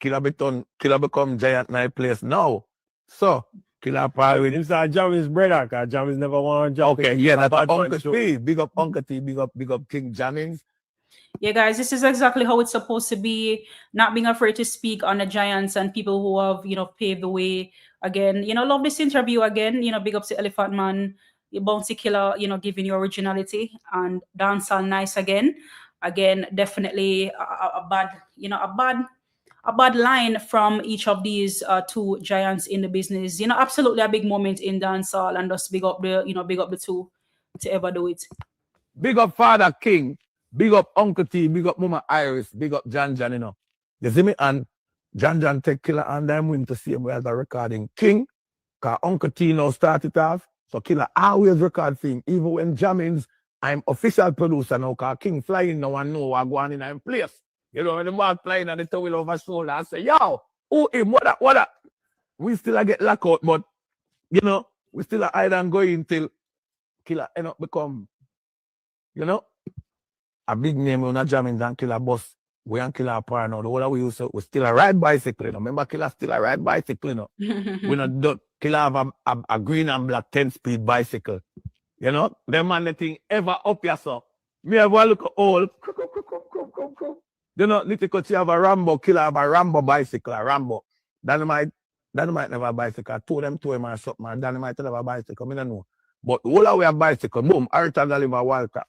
Killer become giant night place now. So Killer Paul with It's our Jammy's brother, because Jammy's never won Jam. okay, yeah, that's Bad Uncle punch too. T. Big up Uncle T, big up King Jennings. Yeah, guys, this is exactly how it's supposed to be. Not being afraid to speak on the giants and people who have, paved the way. Again, love this interview again. Big up to Elephant Man, Bouncy Killer, giving you originality and dancehall nice again. Again, definitely a bad line from each of these two giants in the business. Absolutely a big moment in dancehall, and just big up the two to ever do it. Big up Father King, big up Uncle T, big up Mama Iris, big up Jan, You see me? And Jan take Killer and them win to see him as a recording king. Because Uncle T now started off. So Killer always record for him. Even when jammings, I'm official producer now, because King flying now and know what going in and place. When the man flying and the towel over shoulder, I say, yo, who him? What that? We still get locked out, but we still hide and go until Killer end up become, a big name on a jamming than Killer boss. We and Killer apart now. The whole we used to, we still a ride bicycle. Remember Killer still a ride bicycle. We not do Killer have a green and black 10-speed bicycle. Them man the thing ever up here, so. Me have a look at all. Little coach have a Rambo, Killer have a Rambo bicycle, a Rambo. Dynamite never a bicycle. I told them to him or something, and Dynamite have a bicycle. I don't know. But all we have bicycle, boom, Arthur deliver wild crap.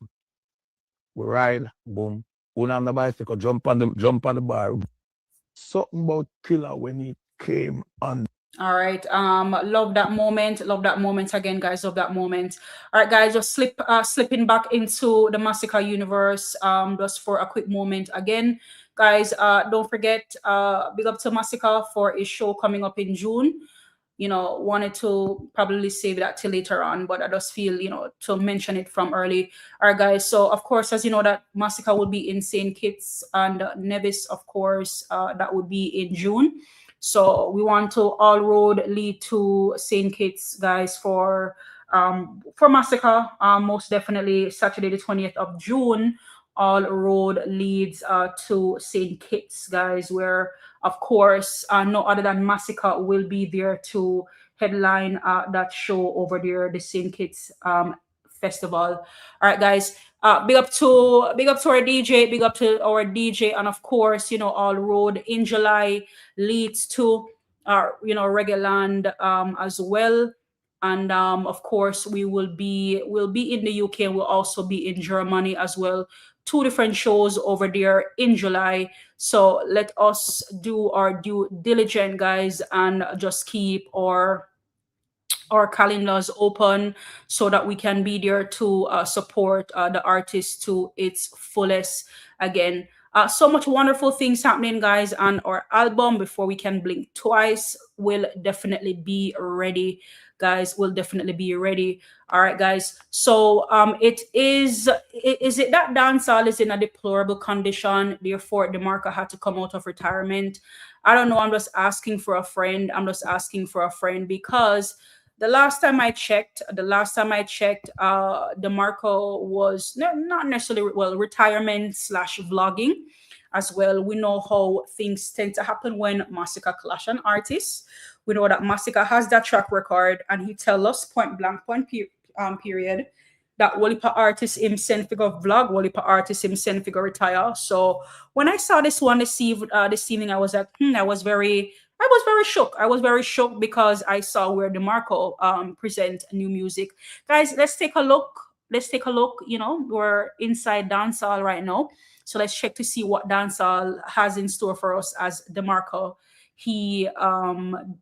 We ride, boom. One on the bicycle, jump on the bar. Something about Killer when he came on. All right. Love that moment. Love that moment again, guys. Love that moment. All right, guys, just slipping back into the Masicka universe. Just for a quick moment again. Guys, don't forget, big up to Masicka for his show coming up in June. Wanted to probably save that till later on, but I just feel, to mention it from early. All right, guys. So, of course, as you know, that Masicka will be in St. Kitts and Nevis, of course, that would be in June. So we want to all road lead to St. Kitts, guys, for Masicka. Most definitely Saturday, the 20th of June. All road leads to St. Kitts, guys, where, of course, no other than Masicka will be there to headline that show over there, the St. Kitts Festival. All right, guys. Big up to our DJ, big up to our DJ, and of course, all road in July leads to Reggaeland as well. And of course, we'll be in the UK, and we'll also be in Germany as well. 2 different shows over there in July. So let us do our due diligence, guys, and just keep our calendars open so that we can be there to support the artist to its fullest. Again, so much wonderful things happening, guys, and our album, Before We Can Blink Twice, will definitely be ready. Guys, will definitely be ready. All right, guys. So is it that dancehall is in a deplorable condition, therefore DeMarco had to come out of retirement? I don't know. I'm just asking for a friend. Because the last time I checked, DeMarco was not necessarily retirement / vlogging as well. We know how things tend to happen when Masicka clash an artist. We know that Masicka has that track record, and he tell us point period that Wolipa artist him send figure vlog, Wolipa artist him send figure retire. So when I saw this one this evening, I was like, I was very shook. I was very shook because I saw where DeMarco present new music. Guys, let's take a look. We're inside dancehall right now. So let's check to see what dancehall has in store for us as DeMarco. He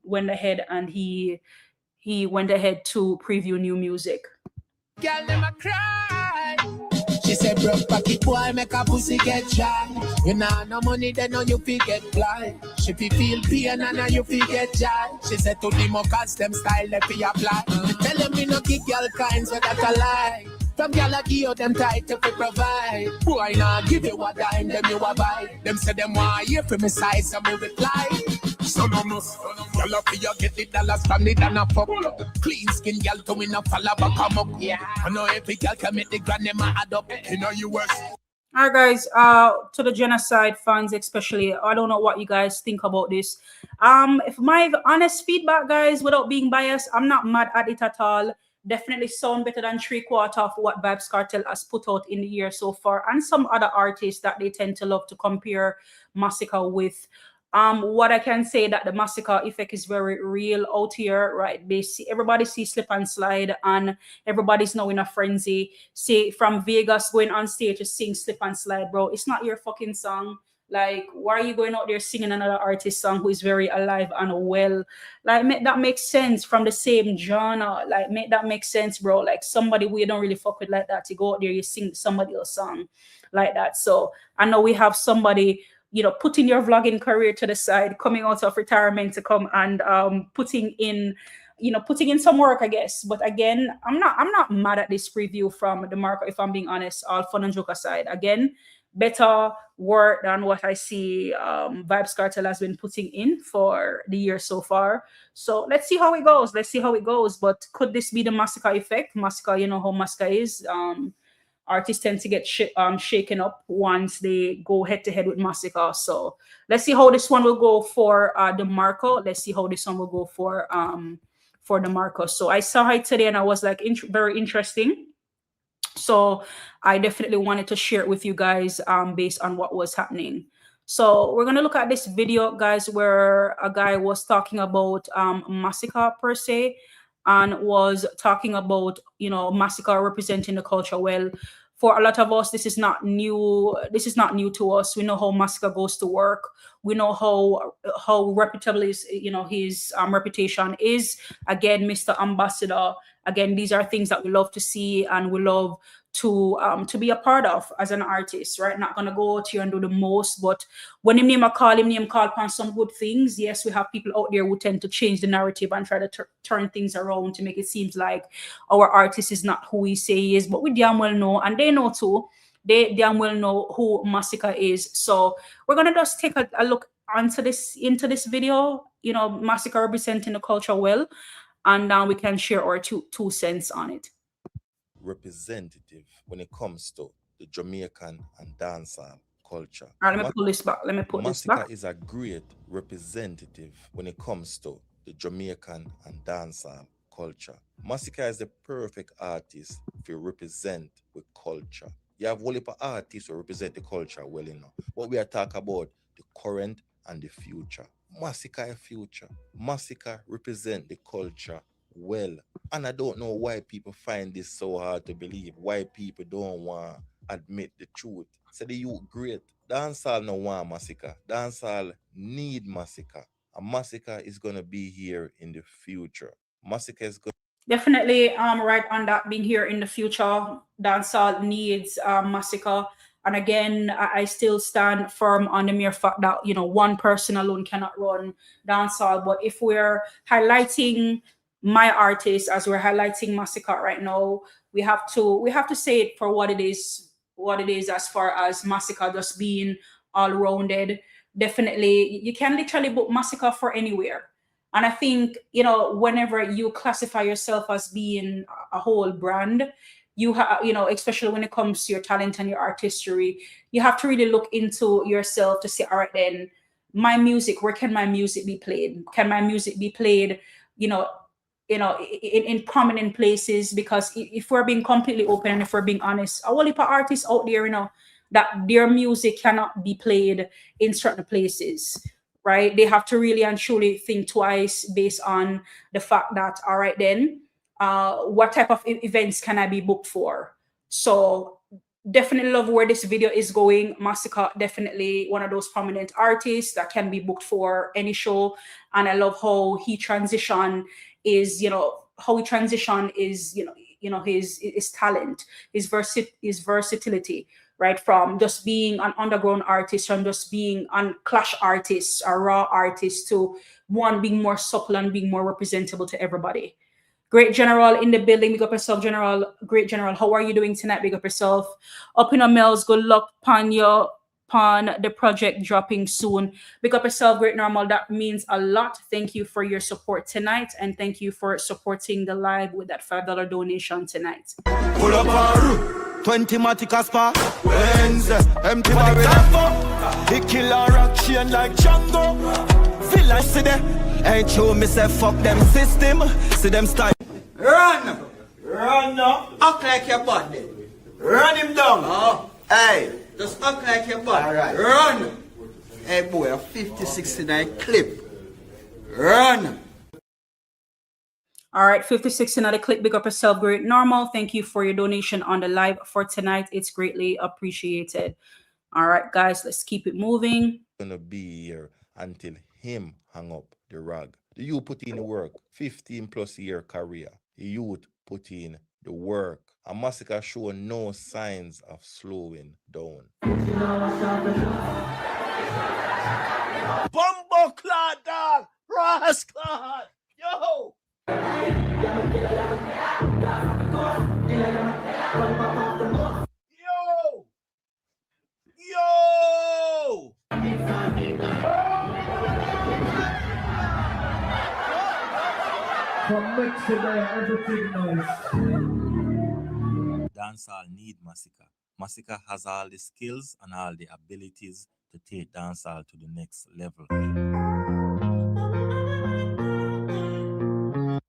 went ahead to preview new music. Girl, them a cry. She said, broke pocket boy, make a pussy get dry. You know, no money, then no you feel get blind. She feel pain and now you feel get joy. She said to the mockers, them style, they feel apply. Tell them me no give girl kinds, so that a lie. From girl like you, them tight to provide. Boy, now give you a dime, them you a buy. Them say them want hear from me size, so me reply. Son of us, girl up you get the dollars from the dana fuck. Clean skin girl to win a follow back come up. Yeah, I know every girl can make the grandma add up. You know you worse. All right, guys. To the genocide fans, especially, I don't know what you guys think about this. If my honest feedback, guys, without being biased, I'm not mad at it at all. Definitely sound better than 3/4 of what Vybz Kartel has put out in the year so far, and some other artists that they tend to love to compare Masicka with. What I can say that the Masicka effect is very real out here, right? Everybody sees Slip and Slide, and everybody's now in a frenzy. See, from Vegas going on stage to sing Slip and Slide, bro. It's not your fucking song. Like, why are you going out there singing another artist's song who is very alive and well? Like, make that make sense from the same genre. Like, make that make sense, bro. Like, somebody we don't really fuck with like that, to go out there, you sing somebody else's song like that. So I know we have somebody, you know, putting your vlogging career to the side, coming out of retirement to come and putting in some work, I guess. But again, I'm not mad at this preview from the market, if I'm being honest, all fun and joke aside. Again, better work than what I see Vybz Kartel has been putting in for the year so far. So let's see how it goes. But could this be the Masicka effect? Masicka, you know how Masicka is. Artists tend to get shaken up once they go head to head with Masicka. So let's see how this one will go for DeMarco. Let's see how this one will go for DeMarco. So I saw it today and I was like, very interesting. So I definitely wanted to share it with you guys based on what was happening. So we're going to look at this video, guys, where a guy was talking about Masicka per se, and was talking about, you know, Masicka representing the culture well. For a lot of us, this is not new. This is not new to us. We know how Masicka goes to work. We know how reputable his reputation is. Again, Mr. Ambassador. Again, these are things that we love to see and we love to be a part of as an artist, right? Not gonna go out here and do the most, but when him name call upon some good things. Yes, we have people out there who tend to change the narrative and try to turn things around to make it seem like our artist is not who we say he is, but we damn well know, and they know too. They damn well know who Masicka is. So we're gonna just take a look into this video. You know, Masicka representing the culture well, and now we can share our two cents on it. Representative when it comes to the Jamaican and dancehall culture. All right, let me pull this back. Masicka is a great representative when it comes to the Jamaican and dancehall culture. Masicka is the perfect artist to represent with culture. You have only artists who represent the culture well enough. But we are talking about the current and the future. Masicka is future. Masicka represent the culture well. And I don't know why people find this so hard to believe. Why people don't want to admit the truth. Say the youth great. Dancehall no want Masicka. Dancehall need Masicka. And Masicka is going to be here in the future. Masicka is going definitely right on that, being here in the future. Dancehall needs Masicka. And again, I still stand firm on the mere fact that, you know, one person alone cannot run dancehall. But if we're highlighting my artist as we're highlighting Masicka right now, we have to say it for what it is as far as Masicka just being all-rounded. Definitely, you can literally book Masicka for anywhere. And I think, you know, whenever you classify yourself as being a whole brand, you have, you know, especially when it comes to your talent and your artistry, you have to really look into yourself to say, all right, then my music, where can my music be played? Can my music be played, in prominent places? Because if we're being completely open and if we're being honest, a whole heap of artists out there, you know, that their music cannot be played in certain places, right? They have to really and truly think twice based on the fact that, all right, then, what type of events can I be booked for? So definitely love where this video is going. Masicka, definitely one of those prominent artists that can be booked for any show. And I love how he transition is, his talent, his versatility, right? From just being an underground artist, from just being a clash artist, a raw artist, to one being more supple and being more representable to everybody. Great General in the building. Big up yourself, General. Great General. How are you doing tonight? Big up yourself. Up in a Mellz. Good luck upon the project dropping soon. Big up yourself, Great Normal. That means a lot. Thank you for your support tonight. And thank you for supporting the live with that $5 donation tonight. Pull up 20 Matic spa. Wednesday, empty barrel. He kill a rock chain like Django. Village see them. Ain't true, me say fuck them system. See them style. Run! Run now. Act like your body. Run him down. Oh. Hey, just act like your body. Alright. Run! Hey boy, a 50-69 clip. Run! All right, 56 another clip. Big up yourself, Great Normal. Thank you for your donation on the live for tonight. It's greatly appreciated. All right, guys, let's keep it moving. Gonna be here until him hang up the rag. The youth put in the work, 15+ year career. The youth put in the work. And Masicka show no signs of slowing down. Bumbo clad dog! Rascal! Yo! Yo! Yo! From Mexico, everything nice. Dancehall need Masicka. Masicka has all the skills and all the abilities to take dancehall to the next level.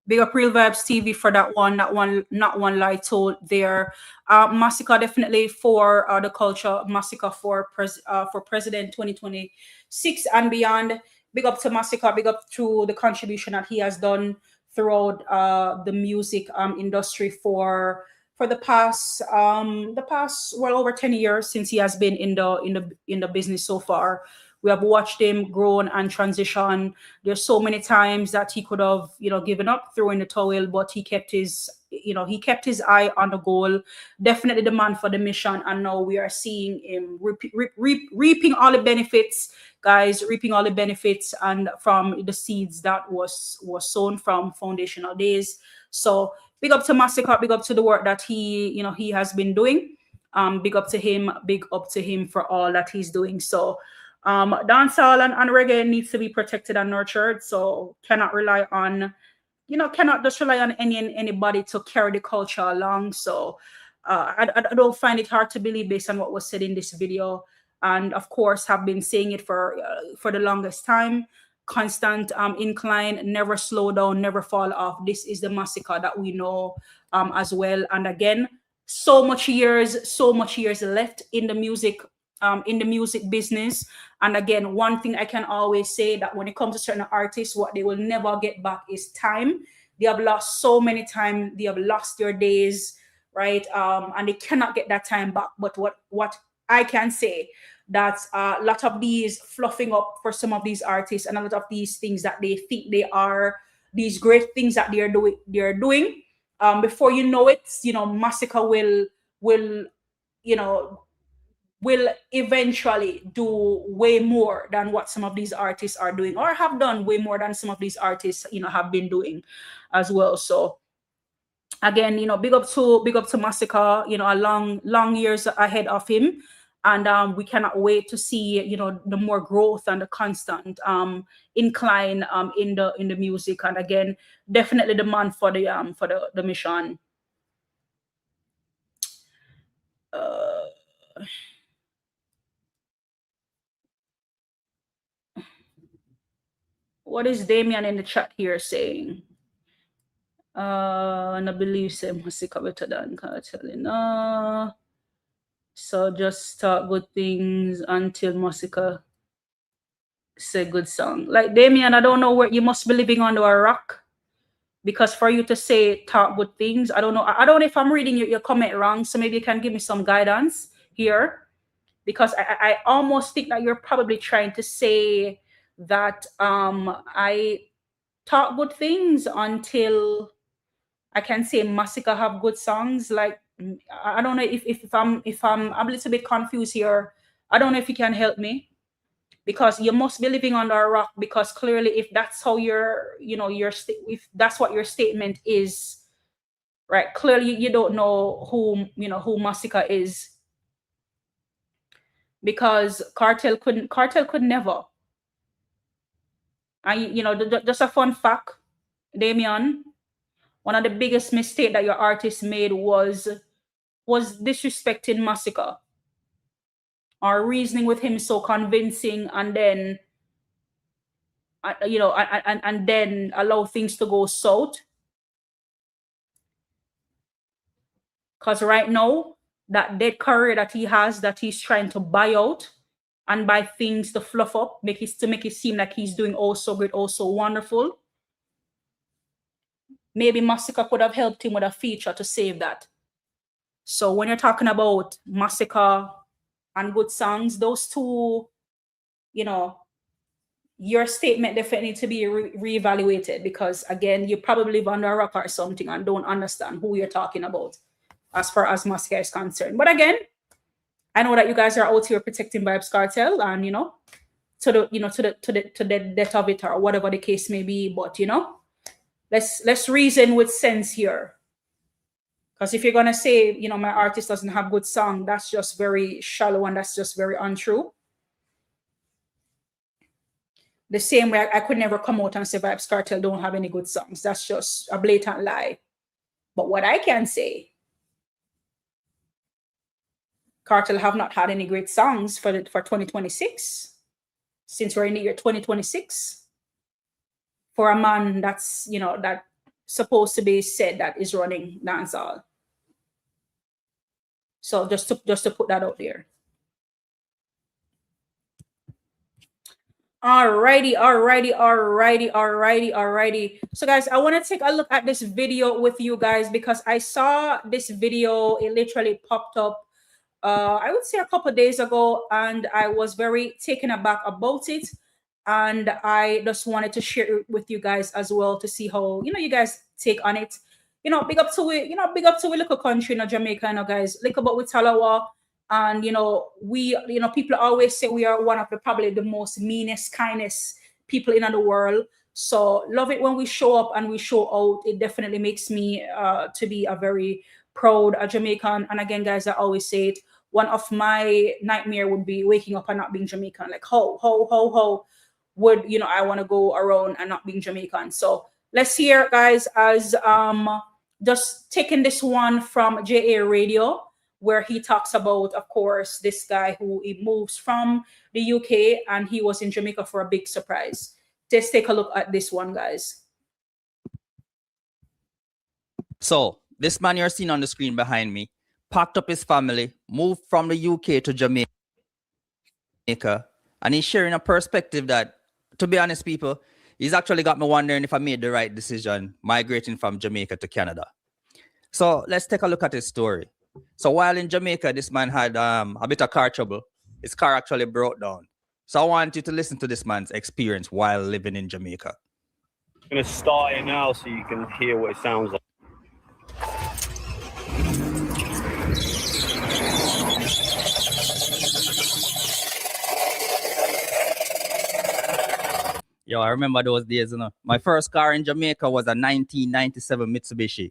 Big up Real Vibes TV for that one, not one lie told there. Masicka definitely for the culture. Masicka for President 2026 and beyond. Big up to Masicka. Big up to the contribution that he has done throughout the music industry for the past well over 10 years since he has been in the business so far. We have watched him grow and transition. There's so many times that he could have, given up, throwing the towel, but he kept his eye on the goal. Definitely the man for the mission. And now we are seeing him reaping all the benefits, guys, reaping all the benefits and from the seeds that was sown from foundational days. So big up to Masicka, big up to the work that he has been doing. Big up to him for all that he's doing. So dancehall and reggae needs to be protected and nurtured. So cannot rely on, cannot just rely on anybody to carry the culture along. So I don't find it hard to believe based on what was said in this video. And of course, have been saying it for the longest time. Constant incline, never slow down, never fall off. This is the Masicka that we know as well. And again, so much years left in the music business. And again, one thing I can always say that when it comes to certain artists, what they will never get back is time. They have lost so many time. They have lost their days, right? And they cannot get that time back. But what I can say, that's a lot of these fluffing up for some of these artists and a lot of these things that they think they are, these great things that they're doing. Before you know it, Masicka will eventually do way more than what some of these artists are doing, or have done way more than some of these artists, have been doing as well. So again, big up to Masicka, a long years ahead of him. And we cannot wait to see, the more growth and the constant incline in the music. And again, definitely the man for the mission. What is Damien in the chat here saying? And I believe Masicka better than Cartel. So just talk good things until Masicka say good song. Like Damien, I don't know where you must be living under a rock, because for you to say talk good things, I don't know if I'm reading your comment wrong. So maybe you can give me some guidance here, because I almost think that you're probably trying to say that I talk good things until I can say Masicka have good songs. Like, I don't know if I'm a little bit confused here. I don't know if you can help me, because you must be living under a rock, because clearly if that's how if that's what your statement is, right, clearly you don't know who Masicka is, because Cartel could never. And just a fun fact, Damien, one of the biggest mistakes that your artist made was was disrespecting Masicka or reasoning with him so convincing, and then and then allow things to go south. Because right now, that dead career that he has, that he's trying to buy out and buy things to fluff up, make it seem like he's doing all so great, all so wonderful. Maybe Masicka could have helped him with a feature to save that. So when you're talking about Masicka and good songs, those two, your statement definitely need to be reevaluated, because again, you probably live under a rock or something and don't understand who you're talking about as far as Masicka is concerned. But again, I know that you guys are out here protecting Vybz Kartel, and to the death of it, or whatever the case may be. But let's reason with sense here. Because if you're gonna say, my artist doesn't have good song, that's just very shallow and that's just very untrue. The same way I could never come out and say Vybz Kartel don't have any good songs. That's just a blatant lie. But what I can say, Kartel have not had any great songs for 2026, since we're in the year 2026, for a man that's that supposed to be said that is running dancehall. So just to put that out there. Alrighty. So guys, I want to take a look at this video with you guys, because I saw this video, it literally popped up I would say a couple of days ago, and I was very taken aback about it, and I just wanted to share it with you guys as well to see how you guys take on it. Big up to we little country in Jamaica, guys. Like about with Talawa, and we people always say we are one of probably the most meanest, kindest people in the world. So love it when we show up and we show out. It definitely makes me to be a very proud Jamaican. And again, guys, I always say it, one of my nightmare would be waking up and not being Jamaican. Like how would I want to go around and not being Jamaican? So let's hear, guys, as just taking this one from JA Radio, where he talks about, of course, this guy who he moves from the UK and he was in Jamaica for a big surprise. Let's take a look at this one, guys. So this man you're seeing on the screen behind me packed up his family, moved from the UK to Jamaica, and he's sharing a perspective that, to be honest, people, he's actually got me wondering if I made the right decision migrating from Jamaica to Canada. So let's take a look at his story. So while in Jamaica, this man had a bit of car trouble. His car actually broke down. So I want you to listen to this man's experience while living in Jamaica. I'm going to start it now so you can hear what it sounds like. Yo, I remember those days, My first car in Jamaica was a 1997 Mitsubishi.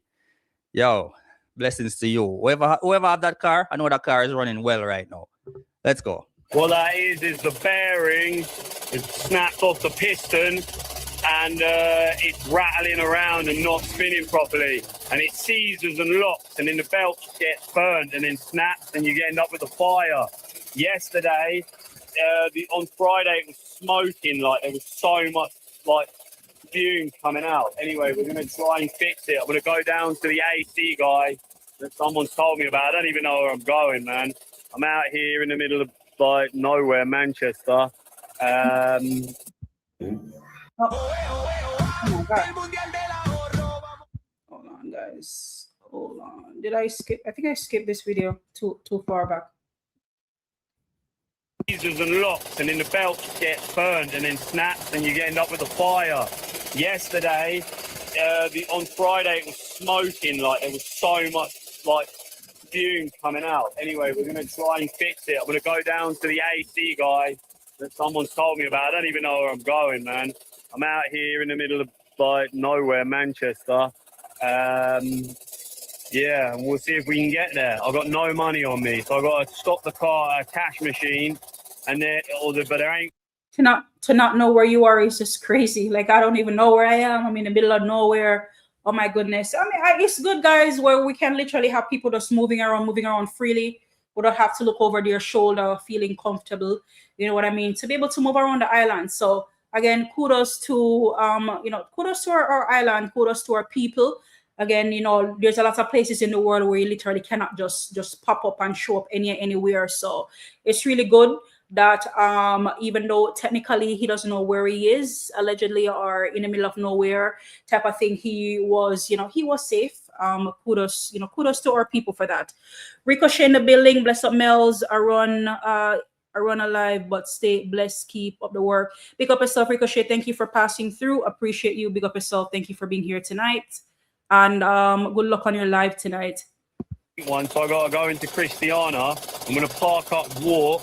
Yo, blessings to you. Whoever have that car, I know that car is running well right now. Let's go. What that is the bearing is snapped off the piston, and it's rattling around and not spinning properly. And it seizes and locks, and then the belt gets burned and then snaps, and you end up with a fire. Yesterday, on Friday, it was smoking, like there was so much like fume coming out. Anyway, we're going to try and fix it. I'm going to go down to the AC guy that someone's told me about. I don't even know where I'm going, man. I'm out here in the middle of like nowhere, Manchester. Oh my God. Hold on, guys. Hold on. Did I skip? I think I skipped this video too far back. Seizes and locks, and then the belt gets burned and then snaps, and you end up with a fire. Yesterday, on Friday, it was smoking, like there was so much like fume coming out. Anyway, we're going to try and fix it. I'm going to go down to the AC guy that someone's told me about. I don't even know where I'm going, man. I'm out here in the middle of like nowhere, Manchester. Yeah, and we'll see if we can get there. I've got no money on me, so I've got to stop the car, cash machine, and but there ain't. To not know where you are is just crazy. Like, I don't even know where I am. I'm in the middle of nowhere. Oh my goodness. I mean, it's good, guys, where we can literally have people just moving around freely. We don't have to look over their shoulder, feeling comfortable. You know what I mean? To be able to move around the island. So again, kudos to kudos to our island, kudos to our people. Again, there's a lot of places in the world where you literally cannot just pop up and show up anywhere. So it's really good that even though technically he doesn't know where he is, allegedly, or in the middle of nowhere type of thing, he was safe. Kudos to our people for that. Ricochet in the building, bless up Mellz, I run alive, but stay blessed, keep up the work. Big up yourself, Ricochet. Thank you for passing through. Appreciate you. Big up yourself. Thank you for being here tonight. And good luck on your live tonight. Once I gotta go into Christiana, I'm gonna park up, walk,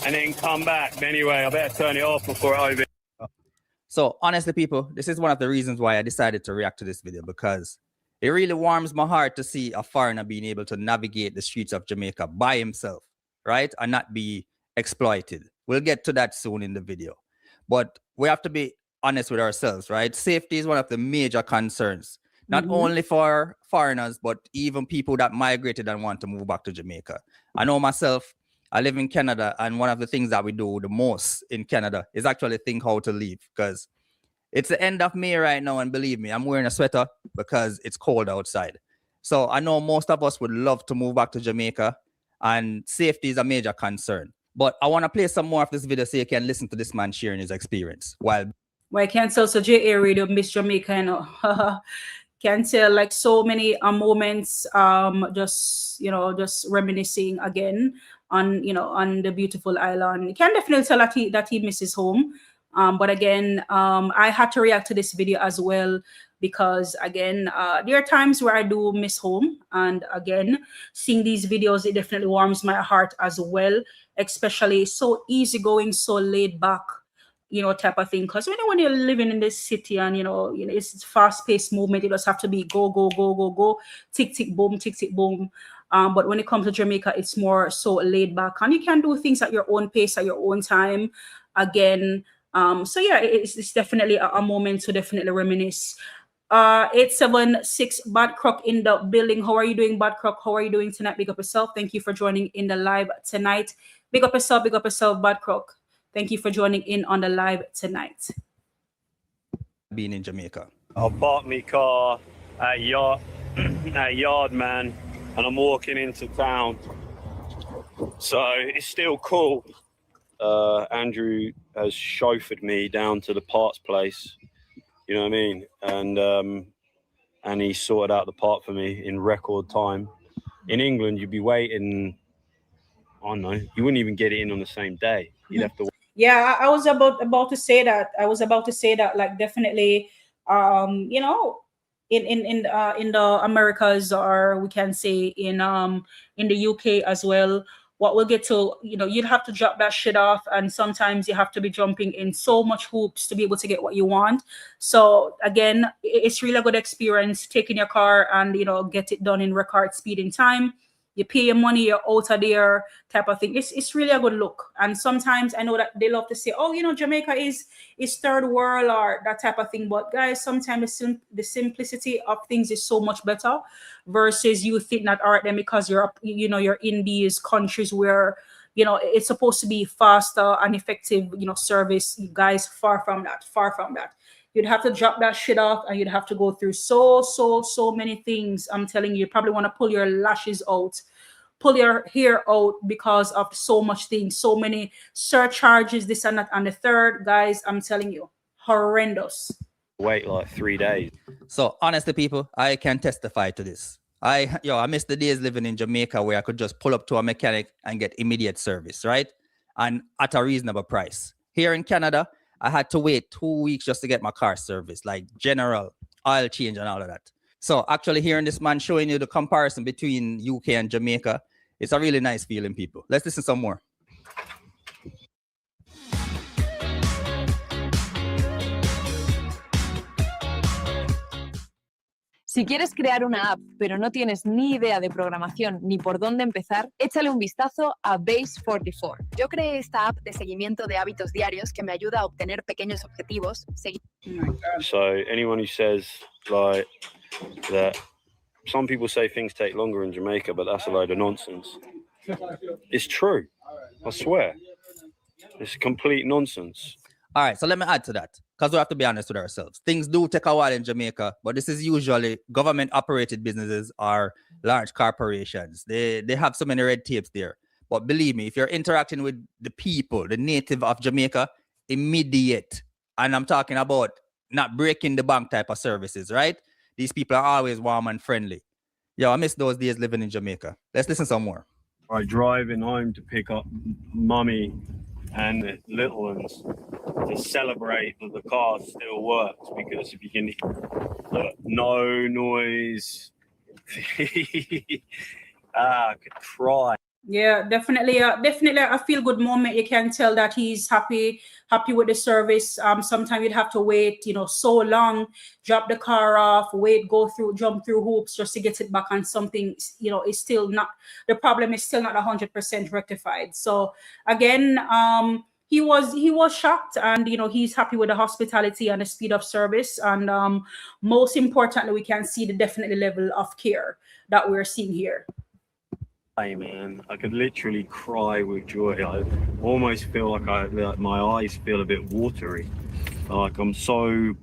and then come back. But anyway, I better turn it off before it over. So honestly, people, this is one of the reasons why I decided to react to this video, because it really warms my heart to see a foreigner being able to navigate the streets of Jamaica by himself, right? And not be exploited. We'll get to that soon in the video. But we have to be honest with ourselves, right? Safety is one of the major concerns, not only for foreigners, but even people that migrated and want to move back to Jamaica. I know myself, I live in Canada, and one of the things that we do the most in Canada is actually think how to leave, because it's the end of May right now, and believe me, I'm wearing a sweater because it's cold outside. So I know most of us would love to move back to Jamaica, and safety is a major concern. But I want to play some more of this video so you can listen to this man sharing his experience. Well, I can't tell, so JA Radio, Miss Jamaica, can tell like so many moments, just reminiscing again on the beautiful island. You can definitely tell that he misses home. But again, I had to react to this video as well, because again, there are times where I do miss home, and again, seeing these videos, it definitely warms my heart as well, especially so easygoing, so laid back, type of thing. Because when you're living in this city and it's fast-paced movement, you just have to be go, tick tick boom, tick tick boom. But when it comes to Jamaica, it's more so laid back, and you can do things at your own pace, at your own time. Again, so yeah, it's definitely a moment to definitely reminisce. 876 Bad Croc in the building. How are you doing, Bad Croc? How are you doing tonight? Big up yourself. Thank you for joining in the live tonight. Big up yourself, Bad Croc. Thank you for joining in on the live tonight. Being in Jamaica. I'll park my car at Yard Man, and I'm walking into town. So it's still cool. Andrew has chauffeured me down to the parts place, you know what I mean? And he sorted out the part for me in record time. In England, you'd be waiting, I don't know, you wouldn't even get it in on the same day. You'd have to. Yeah, I was about to say that. Like definitely, in the Americas, or we can say in the UK as well. What we'll get to, you'd have to drop that shit off, and sometimes you have to be jumping in so much hoops to be able to get what you want. So again, it's really a good experience taking your car and get it done in record speed in time. You pay your money, you're out of there, type of thing. It's really a good look. And sometimes I know that they love to say, oh, Jamaica is third world or that type of thing. But guys, sometimes the simplicity of things is so much better versus you think that, all right, then because you're in these countries where, it's supposed to be faster and effective, service. You guys, far from that. You'd have to drop that shit off, and you'd have to go through so many things. I'm telling you probably want to pull your lashes out, pull your hair out because of so much things, so many surcharges, this and that, and the third. Guys, I'm telling you, horrendous. Wait like 3 days. So honestly, people, I can testify to this. I miss the days living in Jamaica where I could just pull up to a mechanic and get immediate service, right? And at a reasonable price. Here in Canada, I had to wait 2 weeks just to get my car serviced, like general oil change and all of that. So actually hearing this man showing you the comparison between UK and Jamaica, it's a really nice feeling, people. Let's listen some more. Si quieres crear una app, pero no tienes ni idea de programación ni por dónde empezar, échale un vistazo a Base44. Yo creé esta app de seguimiento de hábitos diarios que me ayuda a obtener pequeños objetivos. So anyone who says like that, some people say things take longer in Jamaica, but that's a load of nonsense. It's true. I swear. It's complete nonsense. All right, so let me add to that, because we have to be honest with ourselves. Things do take a while in Jamaica, but this is usually government-operated businesses or large corporations. They have so many red tapes there. But believe me, if you're interacting with the people, the native of Jamaica, immediate. And I'm talking about not breaking the bank type of services, right? These people are always warm and friendly. Yo, I miss those days living in Jamaica. Let's listen some more. I driving home to pick up mummy and the little ones to celebrate that the car still works, because if you can look, no noise. I could cry. Yeah, definitely a feel good moment. You can tell that he's happy with the service. Sometimes you'd have to wait, so long, drop the car off, jump through hoops just to get it back on something, is still not, the problem is still not 100% rectified. So again, he was shocked, and he's happy with the hospitality and the speed of service, and most importantly, we can see the definitely level of care that we're seeing here. Hey man, I could literally cry with joy. I almost feel like my eyes feel a bit watery. Like I'm so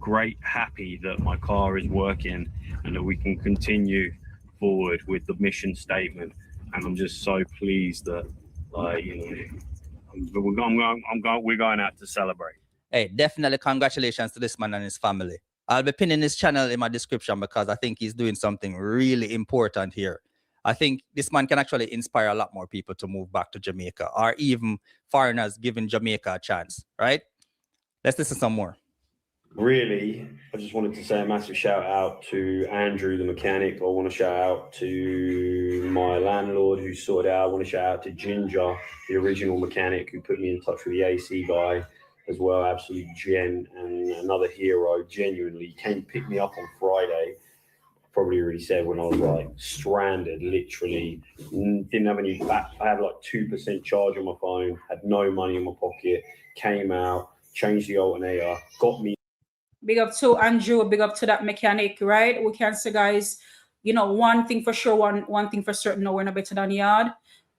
happy that my car is working and that we can continue forward with the mission statement. And I'm just so pleased that, we're going out to celebrate. Hey, definitely congratulations to this man and his family. I'll be pinning his channel in my description because I think he's doing something really important here. I think this man can actually inspire a lot more people to move back to Jamaica, or even foreigners giving Jamaica a chance, right? Let's listen to some more. Really, I just wanted to say a massive shout out to Andrew, the mechanic. I want to shout out to my landlord who sorted it out. I want to shout out to Ginger, the original mechanic who put me in touch with the AC guy as well. Absolute gen and another hero. Genuinely came pick me up on Friday. Probably already said when I was like stranded, literally didn't have any back. I had like 2% charge on my phone, had no money in my pocket, came out, changed the alternator, got me. Big up to Andrew, big up to that mechanic, right? We can say, guys, one thing for sure, one thing for certain, no, we're not better than Yard.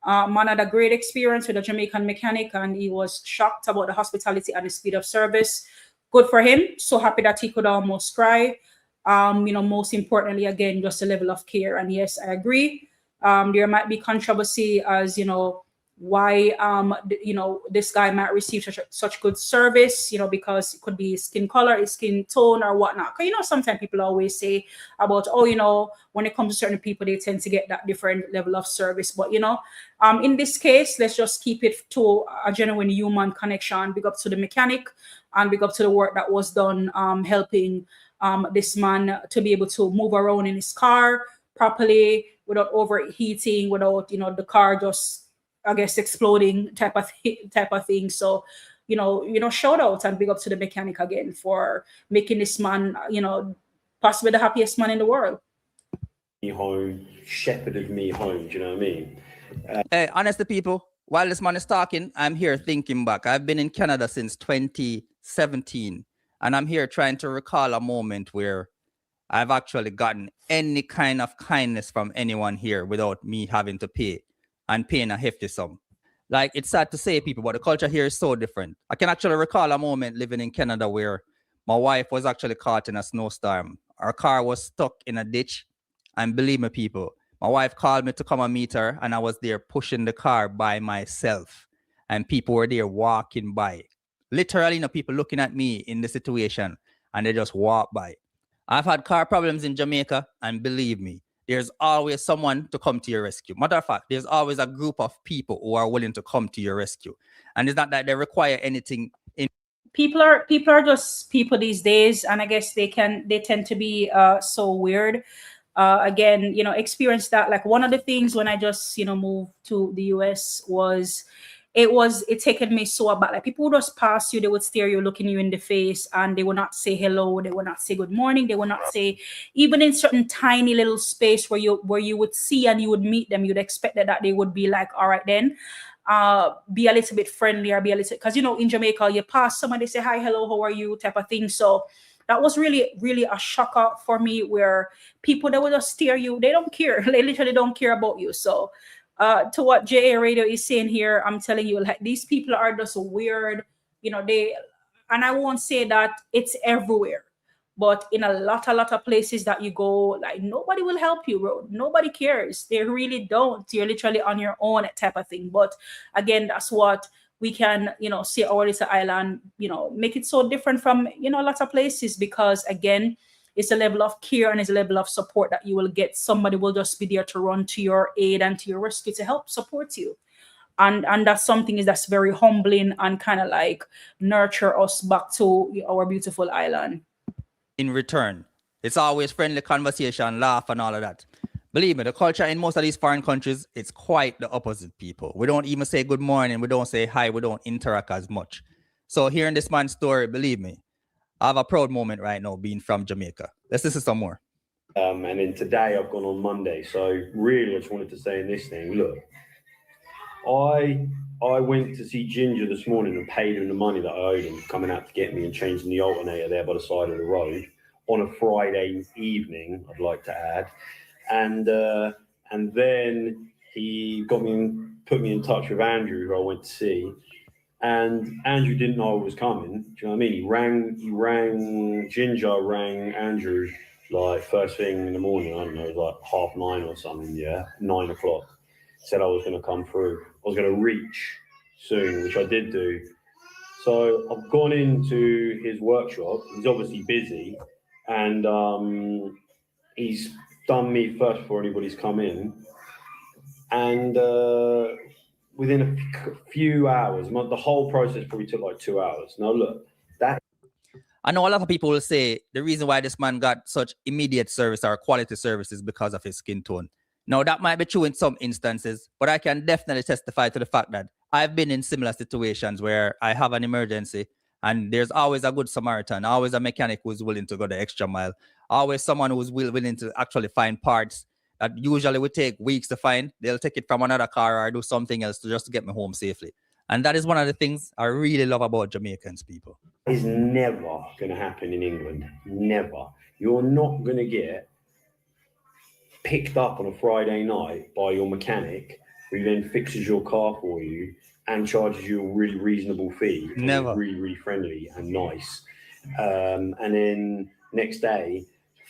Man had a great experience with a Jamaican mechanic, and he was shocked about the hospitality and the speed of service. Good for him. So happy that he could almost cry. Most importantly, again, just a level of care. And yes, I agree. There might be controversy as, why, this guy might receive such good service, because it could be skin color, skin tone or whatnot. Because, sometimes people always say about, when it comes to certain people, they tend to get that different level of service. But, in this case, let's just keep it to a genuine human connection. Big up to the mechanic and big up to the work that was done, helping this man to be able to move around in his car properly without overheating, without the car just, I guess, exploding type of thing. So shout out and big up to the mechanic again for making this man possibly the happiest man in the world. Home, shepherded me home. Do you know what I mean? Hey, honestly, people, while this man is talking, I'm here thinking back. I've been in Canada since 2017. And I'm here trying to recall a moment where I've actually gotten any kind of kindness from anyone here without me having to pay and paying a hefty sum. Like, it's sad to say, people, but the culture here is so different. I can actually recall a moment living in Canada where my wife was actually caught in a snowstorm. Our car was stuck in a ditch. And believe me, people, my wife called me to come and meet her, and I was there pushing the car by myself. And people were there walking by. Literally, people looking at me in the situation, and they just walk by. I've had car problems in Jamaica, and believe me, there's always someone to come to your rescue. Matter of fact, there's always a group of people who are willing to come to your rescue. And it's not that they require anything. People are just people these days, and I guess they tend to be so weird. Again, experience that. Like, one of the things when I just moved to the US was it taken me so aback. Like people would just pass you, they would stare you, looking you in the face, and they would not say hello, they would not say good morning, they would not say, even in certain tiny little space where you would see and you would meet them, you'd expect that they would be like, all right then, be a little bit friendlier, be a little, because in Jamaica you pass somebody, say hi, hello, how are you, type of thing. So that was really, really a shocker for me, where people that would just stare you, they don't care, they literally don't care about you. So to what JA Radio is saying here, I'm telling you, like, these people are just weird, and I won't say that it's everywhere, but in a lot of places that you go, like, nobody will help you, bro. Nobody cares. They really don't. You're literally on your own, type of thing. But again, that's what we can, see our little island, make it so different from, lots of places, because again, it's a level of care and it's a level of support that you will get. Somebody will just be there to run to your aid and to your rescue to help support you. And that's something that's very humbling and kind of like nurture us back to our beautiful island. In return, it's always friendly conversation, laugh, and all of that. Believe me, the culture in most of these foreign countries, it's quite the opposite, people. We don't even say good morning. We don't say hi. We don't interact as much. So hearing this man's story, believe me, I have a proud moment right now being from Jamaica. Let's listen to some more. And then today I've gone on Monday. So really, I just wanted to say in this thing, look, I went to see Ginger this morning and paid him the money that I owed him, coming out to get me and changing the alternator there by the side of the road on a Friday evening, I'd like to add. And then he put me in touch with Andrew, who I went to see. And Andrew didn't know I was coming. Do you know what I mean? He rang Ginger, rang Andrew like first thing in the morning. I don't know, it was like 9:30 or something. Yeah, 9 o'clock. Said I was going to come through. I was going to reach soon, which I did do. So I've gone into his workshop. He's obviously busy, and he's done me first before anybody's come in. And within a few hours, the whole process probably took like 2 hours. Now look, I know a lot of people will say the reason why this man got such immediate service or quality service is because of his skin tone. Now, that might be true in some instances, but I can definitely testify to the fact that I've been in similar situations where I have an emergency and there's always a good Samaritan, always a mechanic who's willing to go the extra mile, always someone who's willing to actually find parts that usually would take weeks to find. They'll take it from another car or do something else just to get me home safely. And that is one of the things I really love about Jamaicans, people. Is never going to happen in England. Never. You're not going to get picked up on a Friday night by your mechanic, who then fixes your car for you and charges you a really reasonable fee. Never. Really, really friendly and nice. And then next day,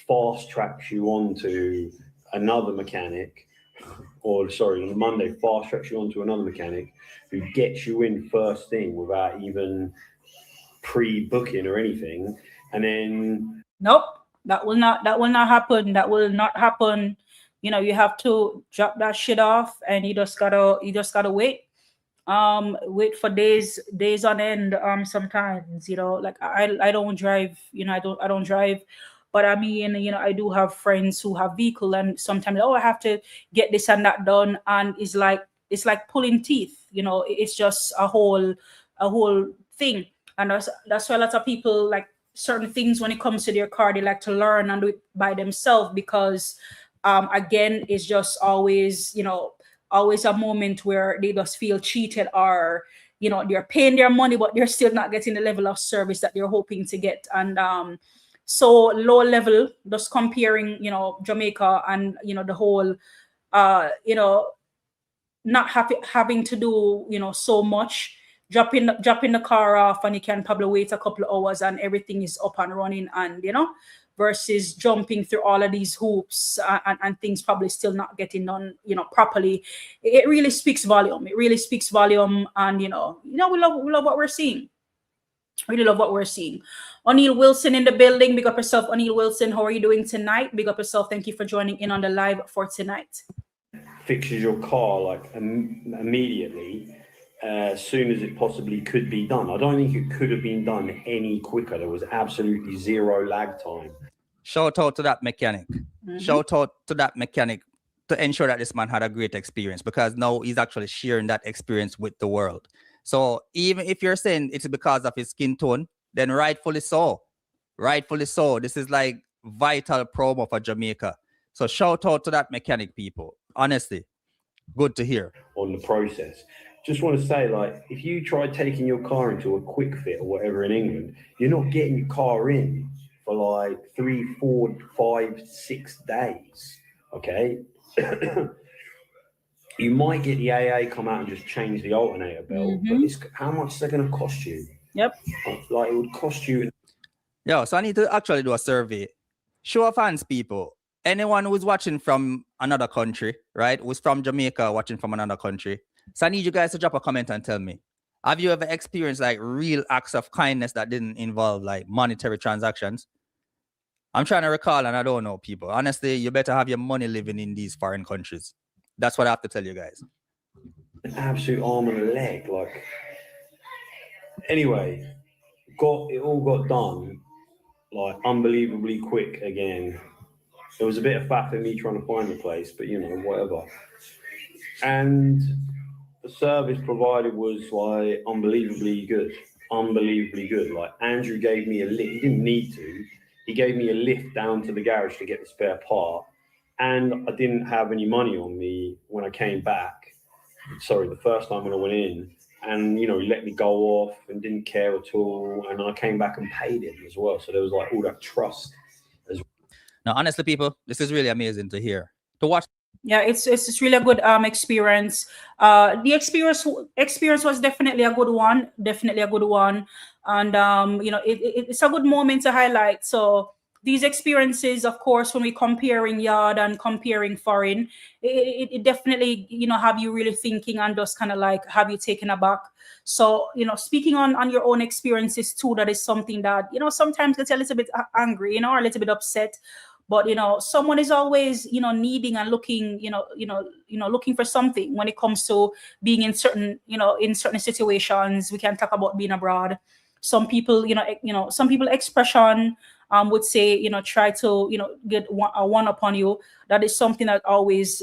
fast tracks you onto another mechanic, on Monday, fast tracks you onto another mechanic who gets you in first thing without even pre-booking or anything. And then nope, that will not happen. That will not happen. You have to drop that shit off, and you just gotta wait. Wait for days on end. Sometimes, like I don't drive, I don't drive. But I mean, I do have friends who have vehicle, and sometimes, I have to get this and that done, and it's like pulling teeth. It's just a whole thing, and that's why a lot of people like certain things when it comes to their car. They like to learn and do it by themselves, because again, it's just always a moment where they just feel cheated, or they're paying their money but they're still not getting the level of service that they're hoping to get. And so low level, just comparing, Jamaica and, the whole, not having to do, so much, dropping the car off, and you can probably wait a couple of hours and everything is up and running, and, versus jumping through all of these hoops and things probably still not getting done, properly. It really speaks volume. It really speaks volume. And, we love what we're seeing. Really love what we're seeing. O'Neill Wilson in the building. Big up yourself, O'Neill Wilson. How are you doing tonight? Big up yourself. Thank you for joining in on the live for tonight. Fixes your car like immediately, as soon as it possibly could be done. I don't think it could have been done any quicker. There was absolutely zero lag time. Shout out to that mechanic. Mm-hmm. Shout out to that mechanic to ensure that this man had a great experience, because now he's actually sharing that experience with the world. So even if you're saying it's because of his skin tone, then rightfully so. Rightfully so. This is like vital promo for Jamaica. So shout out to that mechanic, people. Honestly, good to hear. On the process. Just want to say, like, if you try taking your car into a quick fit or whatever in England, you're not getting your car in for like 3, 4, 5, 6 days. Okay. You might get the AA come out and just change the alternator belt, but it's, how much is that going to cost you? Yep. Like, it would cost you. Yo, so I need to actually do a survey. Show of hands, people. Anyone who's watching from another country, right? Who's from Jamaica watching from another country. So I need you guys to drop a comment and tell me, have you ever experienced like real acts of kindness that didn't involve like monetary transactions? I'm trying to recall and I don't know, people. Honestly, you better have your money living in these foreign countries. That's what I have to tell you guys. An absolute arm and a leg. Like, anyway, it all got done like unbelievably quick again. There was a bit of faff in me trying to find the place, but you know, whatever. And the service provided was like unbelievably good. Like, Andrew gave me a lift. He didn't need to. He gave me a lift down to the garage to get the spare part. And I didn't have any money on me when I came back. Sorry, the first time when I went in. And, you know, he let me go off and didn't care at all. And I came back and paid him as well. So there was like all that trust as well. Now, honestly, people, this is really amazing to hear. To watch. Yeah, it's really a good experience. The experience was definitely a good one. And you know, it's a good moment to highlight. So these experiences, of course, when we're comparing yard and comparing foreign, it definitely, you know, have you really thinking and just kind of like have you taken aback. So, you know, speaking on your own experiences too, that is something that, you know, sometimes gets a little bit angry, you know, or a little bit upset. But, you know, someone is always, you know, needing and looking, looking for something when it comes to being in certain situations. We can talk about being abroad. Some people, some people expression would say, you know, try to, you know, get one upon you. That is something that always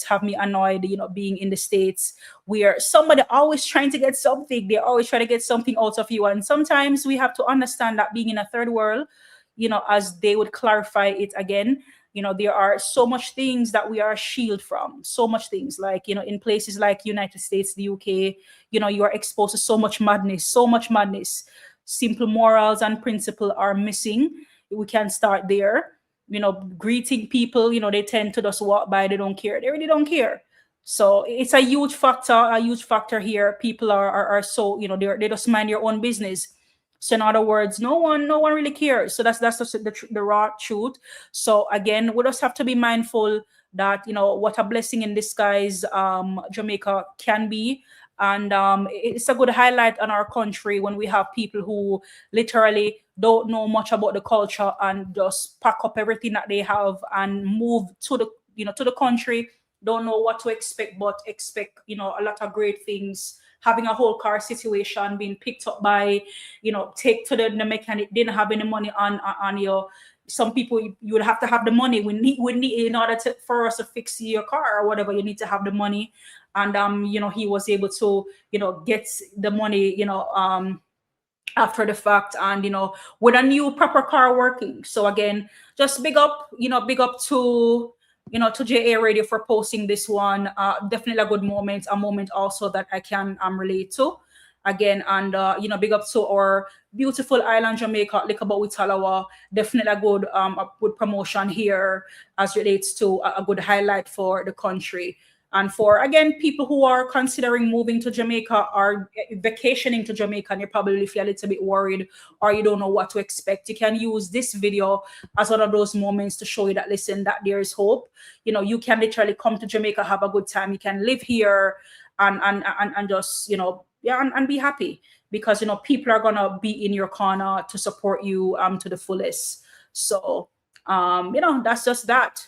have me annoyed, you know, being in the States, where somebody always trying to get something. They always try to get something out of you. And sometimes we have to understand that being in a third world, you know, as they would clarify it again, you know, there are so much things that we are shielded from, so much things, like, you know, in places like United States, the UK, you know, you are exposed to so much madness. Simple morals and principle are missing. We can start there. You know, greeting people, you know, they tend to just walk by, they don't care. They really don't care. So it's a huge factor here. People are so, you know, they just mind your own business. So in other words, no one really cares. So that's just the raw truth. So again, we just have to be mindful that, you know, what a blessing in disguise Jamaica can be. And it's a good highlight on our country when we have people who literally don't know much about the culture and just pack up everything that they have and move to the country, don't know what to expect, but expect, you know, a lot of great things. Having a whole car situation, being picked up by, you know, take to the mechanic, didn't have any money on you. Some people, you would have to have the money. We need in order for us to fix your car or whatever, you need to have the money. And you know, he was able to, you know, get the money, you know, after the fact, and, you know, with a new proper car working. So again, just big up to, you know, to JA Radio for posting this one. Definitely a good moment, a moment also that I can relate to again. And you know, big up to our beautiful island Jamaica, Likaba with Talawa. Definitely a good promotion here as relates to a good highlight for the country. And for, again, people who are considering moving to Jamaica or vacationing to Jamaica, and you probably feel a little bit worried or you don't know what to expect, you can use this video as one of those moments to show you that, listen, that there is hope. You know, you can literally come to Jamaica, have a good time. You can live here and just, you know, yeah, and be happy, because, you know, people are going to be in your corner to support you to the fullest. So, you know, that's just that.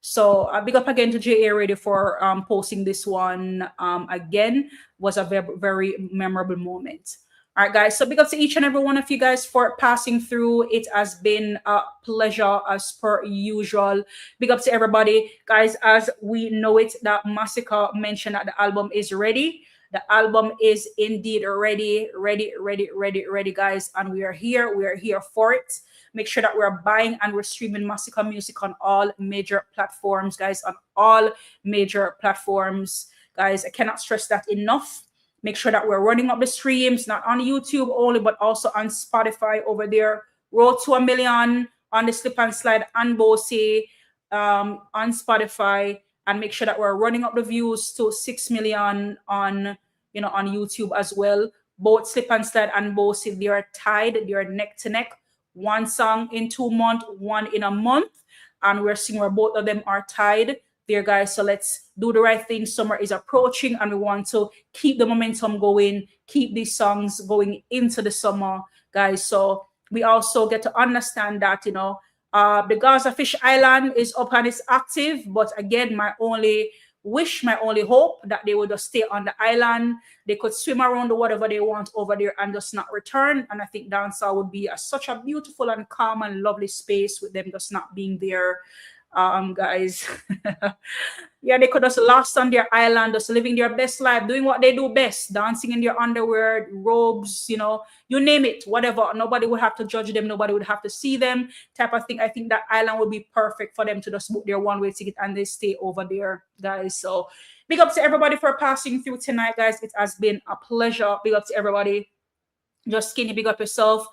So big up again to JA Radio for posting this one. Again, was a very, very memorable moment. All right, guys. So big up to each and every one of you guys for passing through. It has been a pleasure as per usual. Big up to everybody, guys. As we know it, that Masicka mentioned that the album is ready. The album is indeed ready, guys. And we are here. We are here for it. Make sure that we're buying and we're streaming Masicka music on all major platforms, guys. On all major platforms, guys. I cannot stress that enough. Make sure that we're running up the streams, not on YouTube only, but also on Spotify over there. Road to 1 million on the Slip and Slide and Bossy on Spotify, and make sure that we're running up the views to 6 million on on YouTube as well. Both Slip and Slide and Bossy, they are tied, they are neck to neck. One song in 2 months, one in a month, and we're seeing where both of them are tied there, guys. So let's do the right thing. Summer is approaching and we want to keep the momentum going, keep these songs going into the summer, guys. So we also get to understand that the Gaza Fish Island is up and it's active, but again, my only wish, my only hope, that they would just stay on the island. They could swim around or whatever they want over there and just not return. And I think dancehall would be such a beautiful and calm and lovely space with them just not being there. Guys. Yeah, they could just lost on their island, just living their best life, doing what they do best, dancing in their underwear, robes, you name it, whatever. Nobody would have to judge them, nobody would have to see them, type of thing. I think that island would be perfect for them to just book their one-way ticket and they stay over there, guys. So big up to everybody for passing through tonight, guys. It has been a pleasure. Big up to everybody. Just Skinny, big up yourself.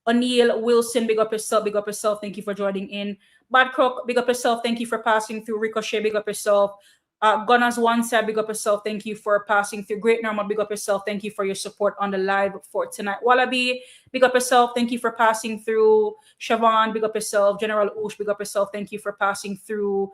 O'Neill Wilson, big up yourself, big up yourself. Thank you for joining in. Bad Crook, big up yourself. Thank you for passing through. Ricochet, big up yourself. Gunners One Side, big up yourself. Thank you for passing through. Great Normal, big up yourself. Thank you for your support on the live for tonight. Wallaby, big up yourself. Thank you for passing through. Siobhan, big up yourself. General Oosh, big up yourself. Thank you for passing through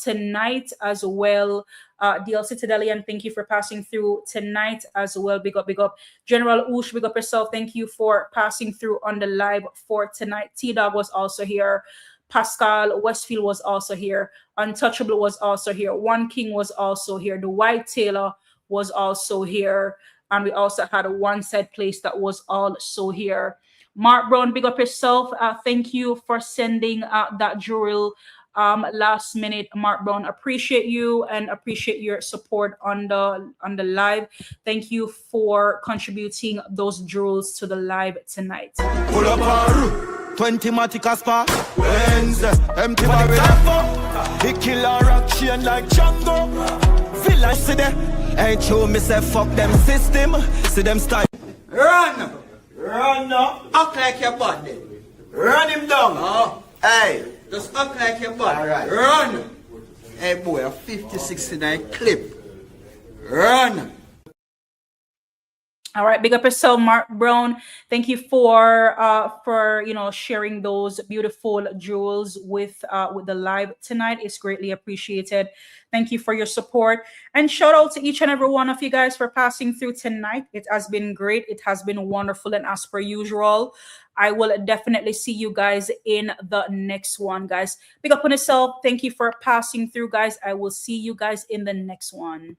tonight as well. DL Citadelian, thank you for passing through tonight as well. Big up, big up. General Oosh, big up yourself. Thank you for passing through on the live for tonight. T-Dog was also here. Pascal Westfield was also here. Untouchable was also here. One King was also here. The White Taylor was also here. And we also had a One Side Place that was also here. Mark Brown, big up yourself. Thank you for sending that drill last minute. Mark Brown, appreciate you and appreciate your support on the live. Thank you for contributing those drills to the live tonight. Pull up our 20 Masicka spark. Wednesday, empty barrel. He kill a rock chain like Django. Village see there. Ain't true, me say fuck them system. See them style. Run now. Act like your body. Run him down. Oh. Hey, just act like your body. All right. Run. Hey boy, a 50-69 clip. Run. All right, big up yourself, Mark Brown. Thank you for sharing those beautiful jewels with the live tonight. It's greatly appreciated. Thank you for your support, and shout out to each and every one of you guys for passing through tonight. It has been great. It has been wonderful, and as per usual, I will definitely see you guys in the next one, guys. Big up on yourself. Thank you for passing through, guys. I will see you guys in the next one.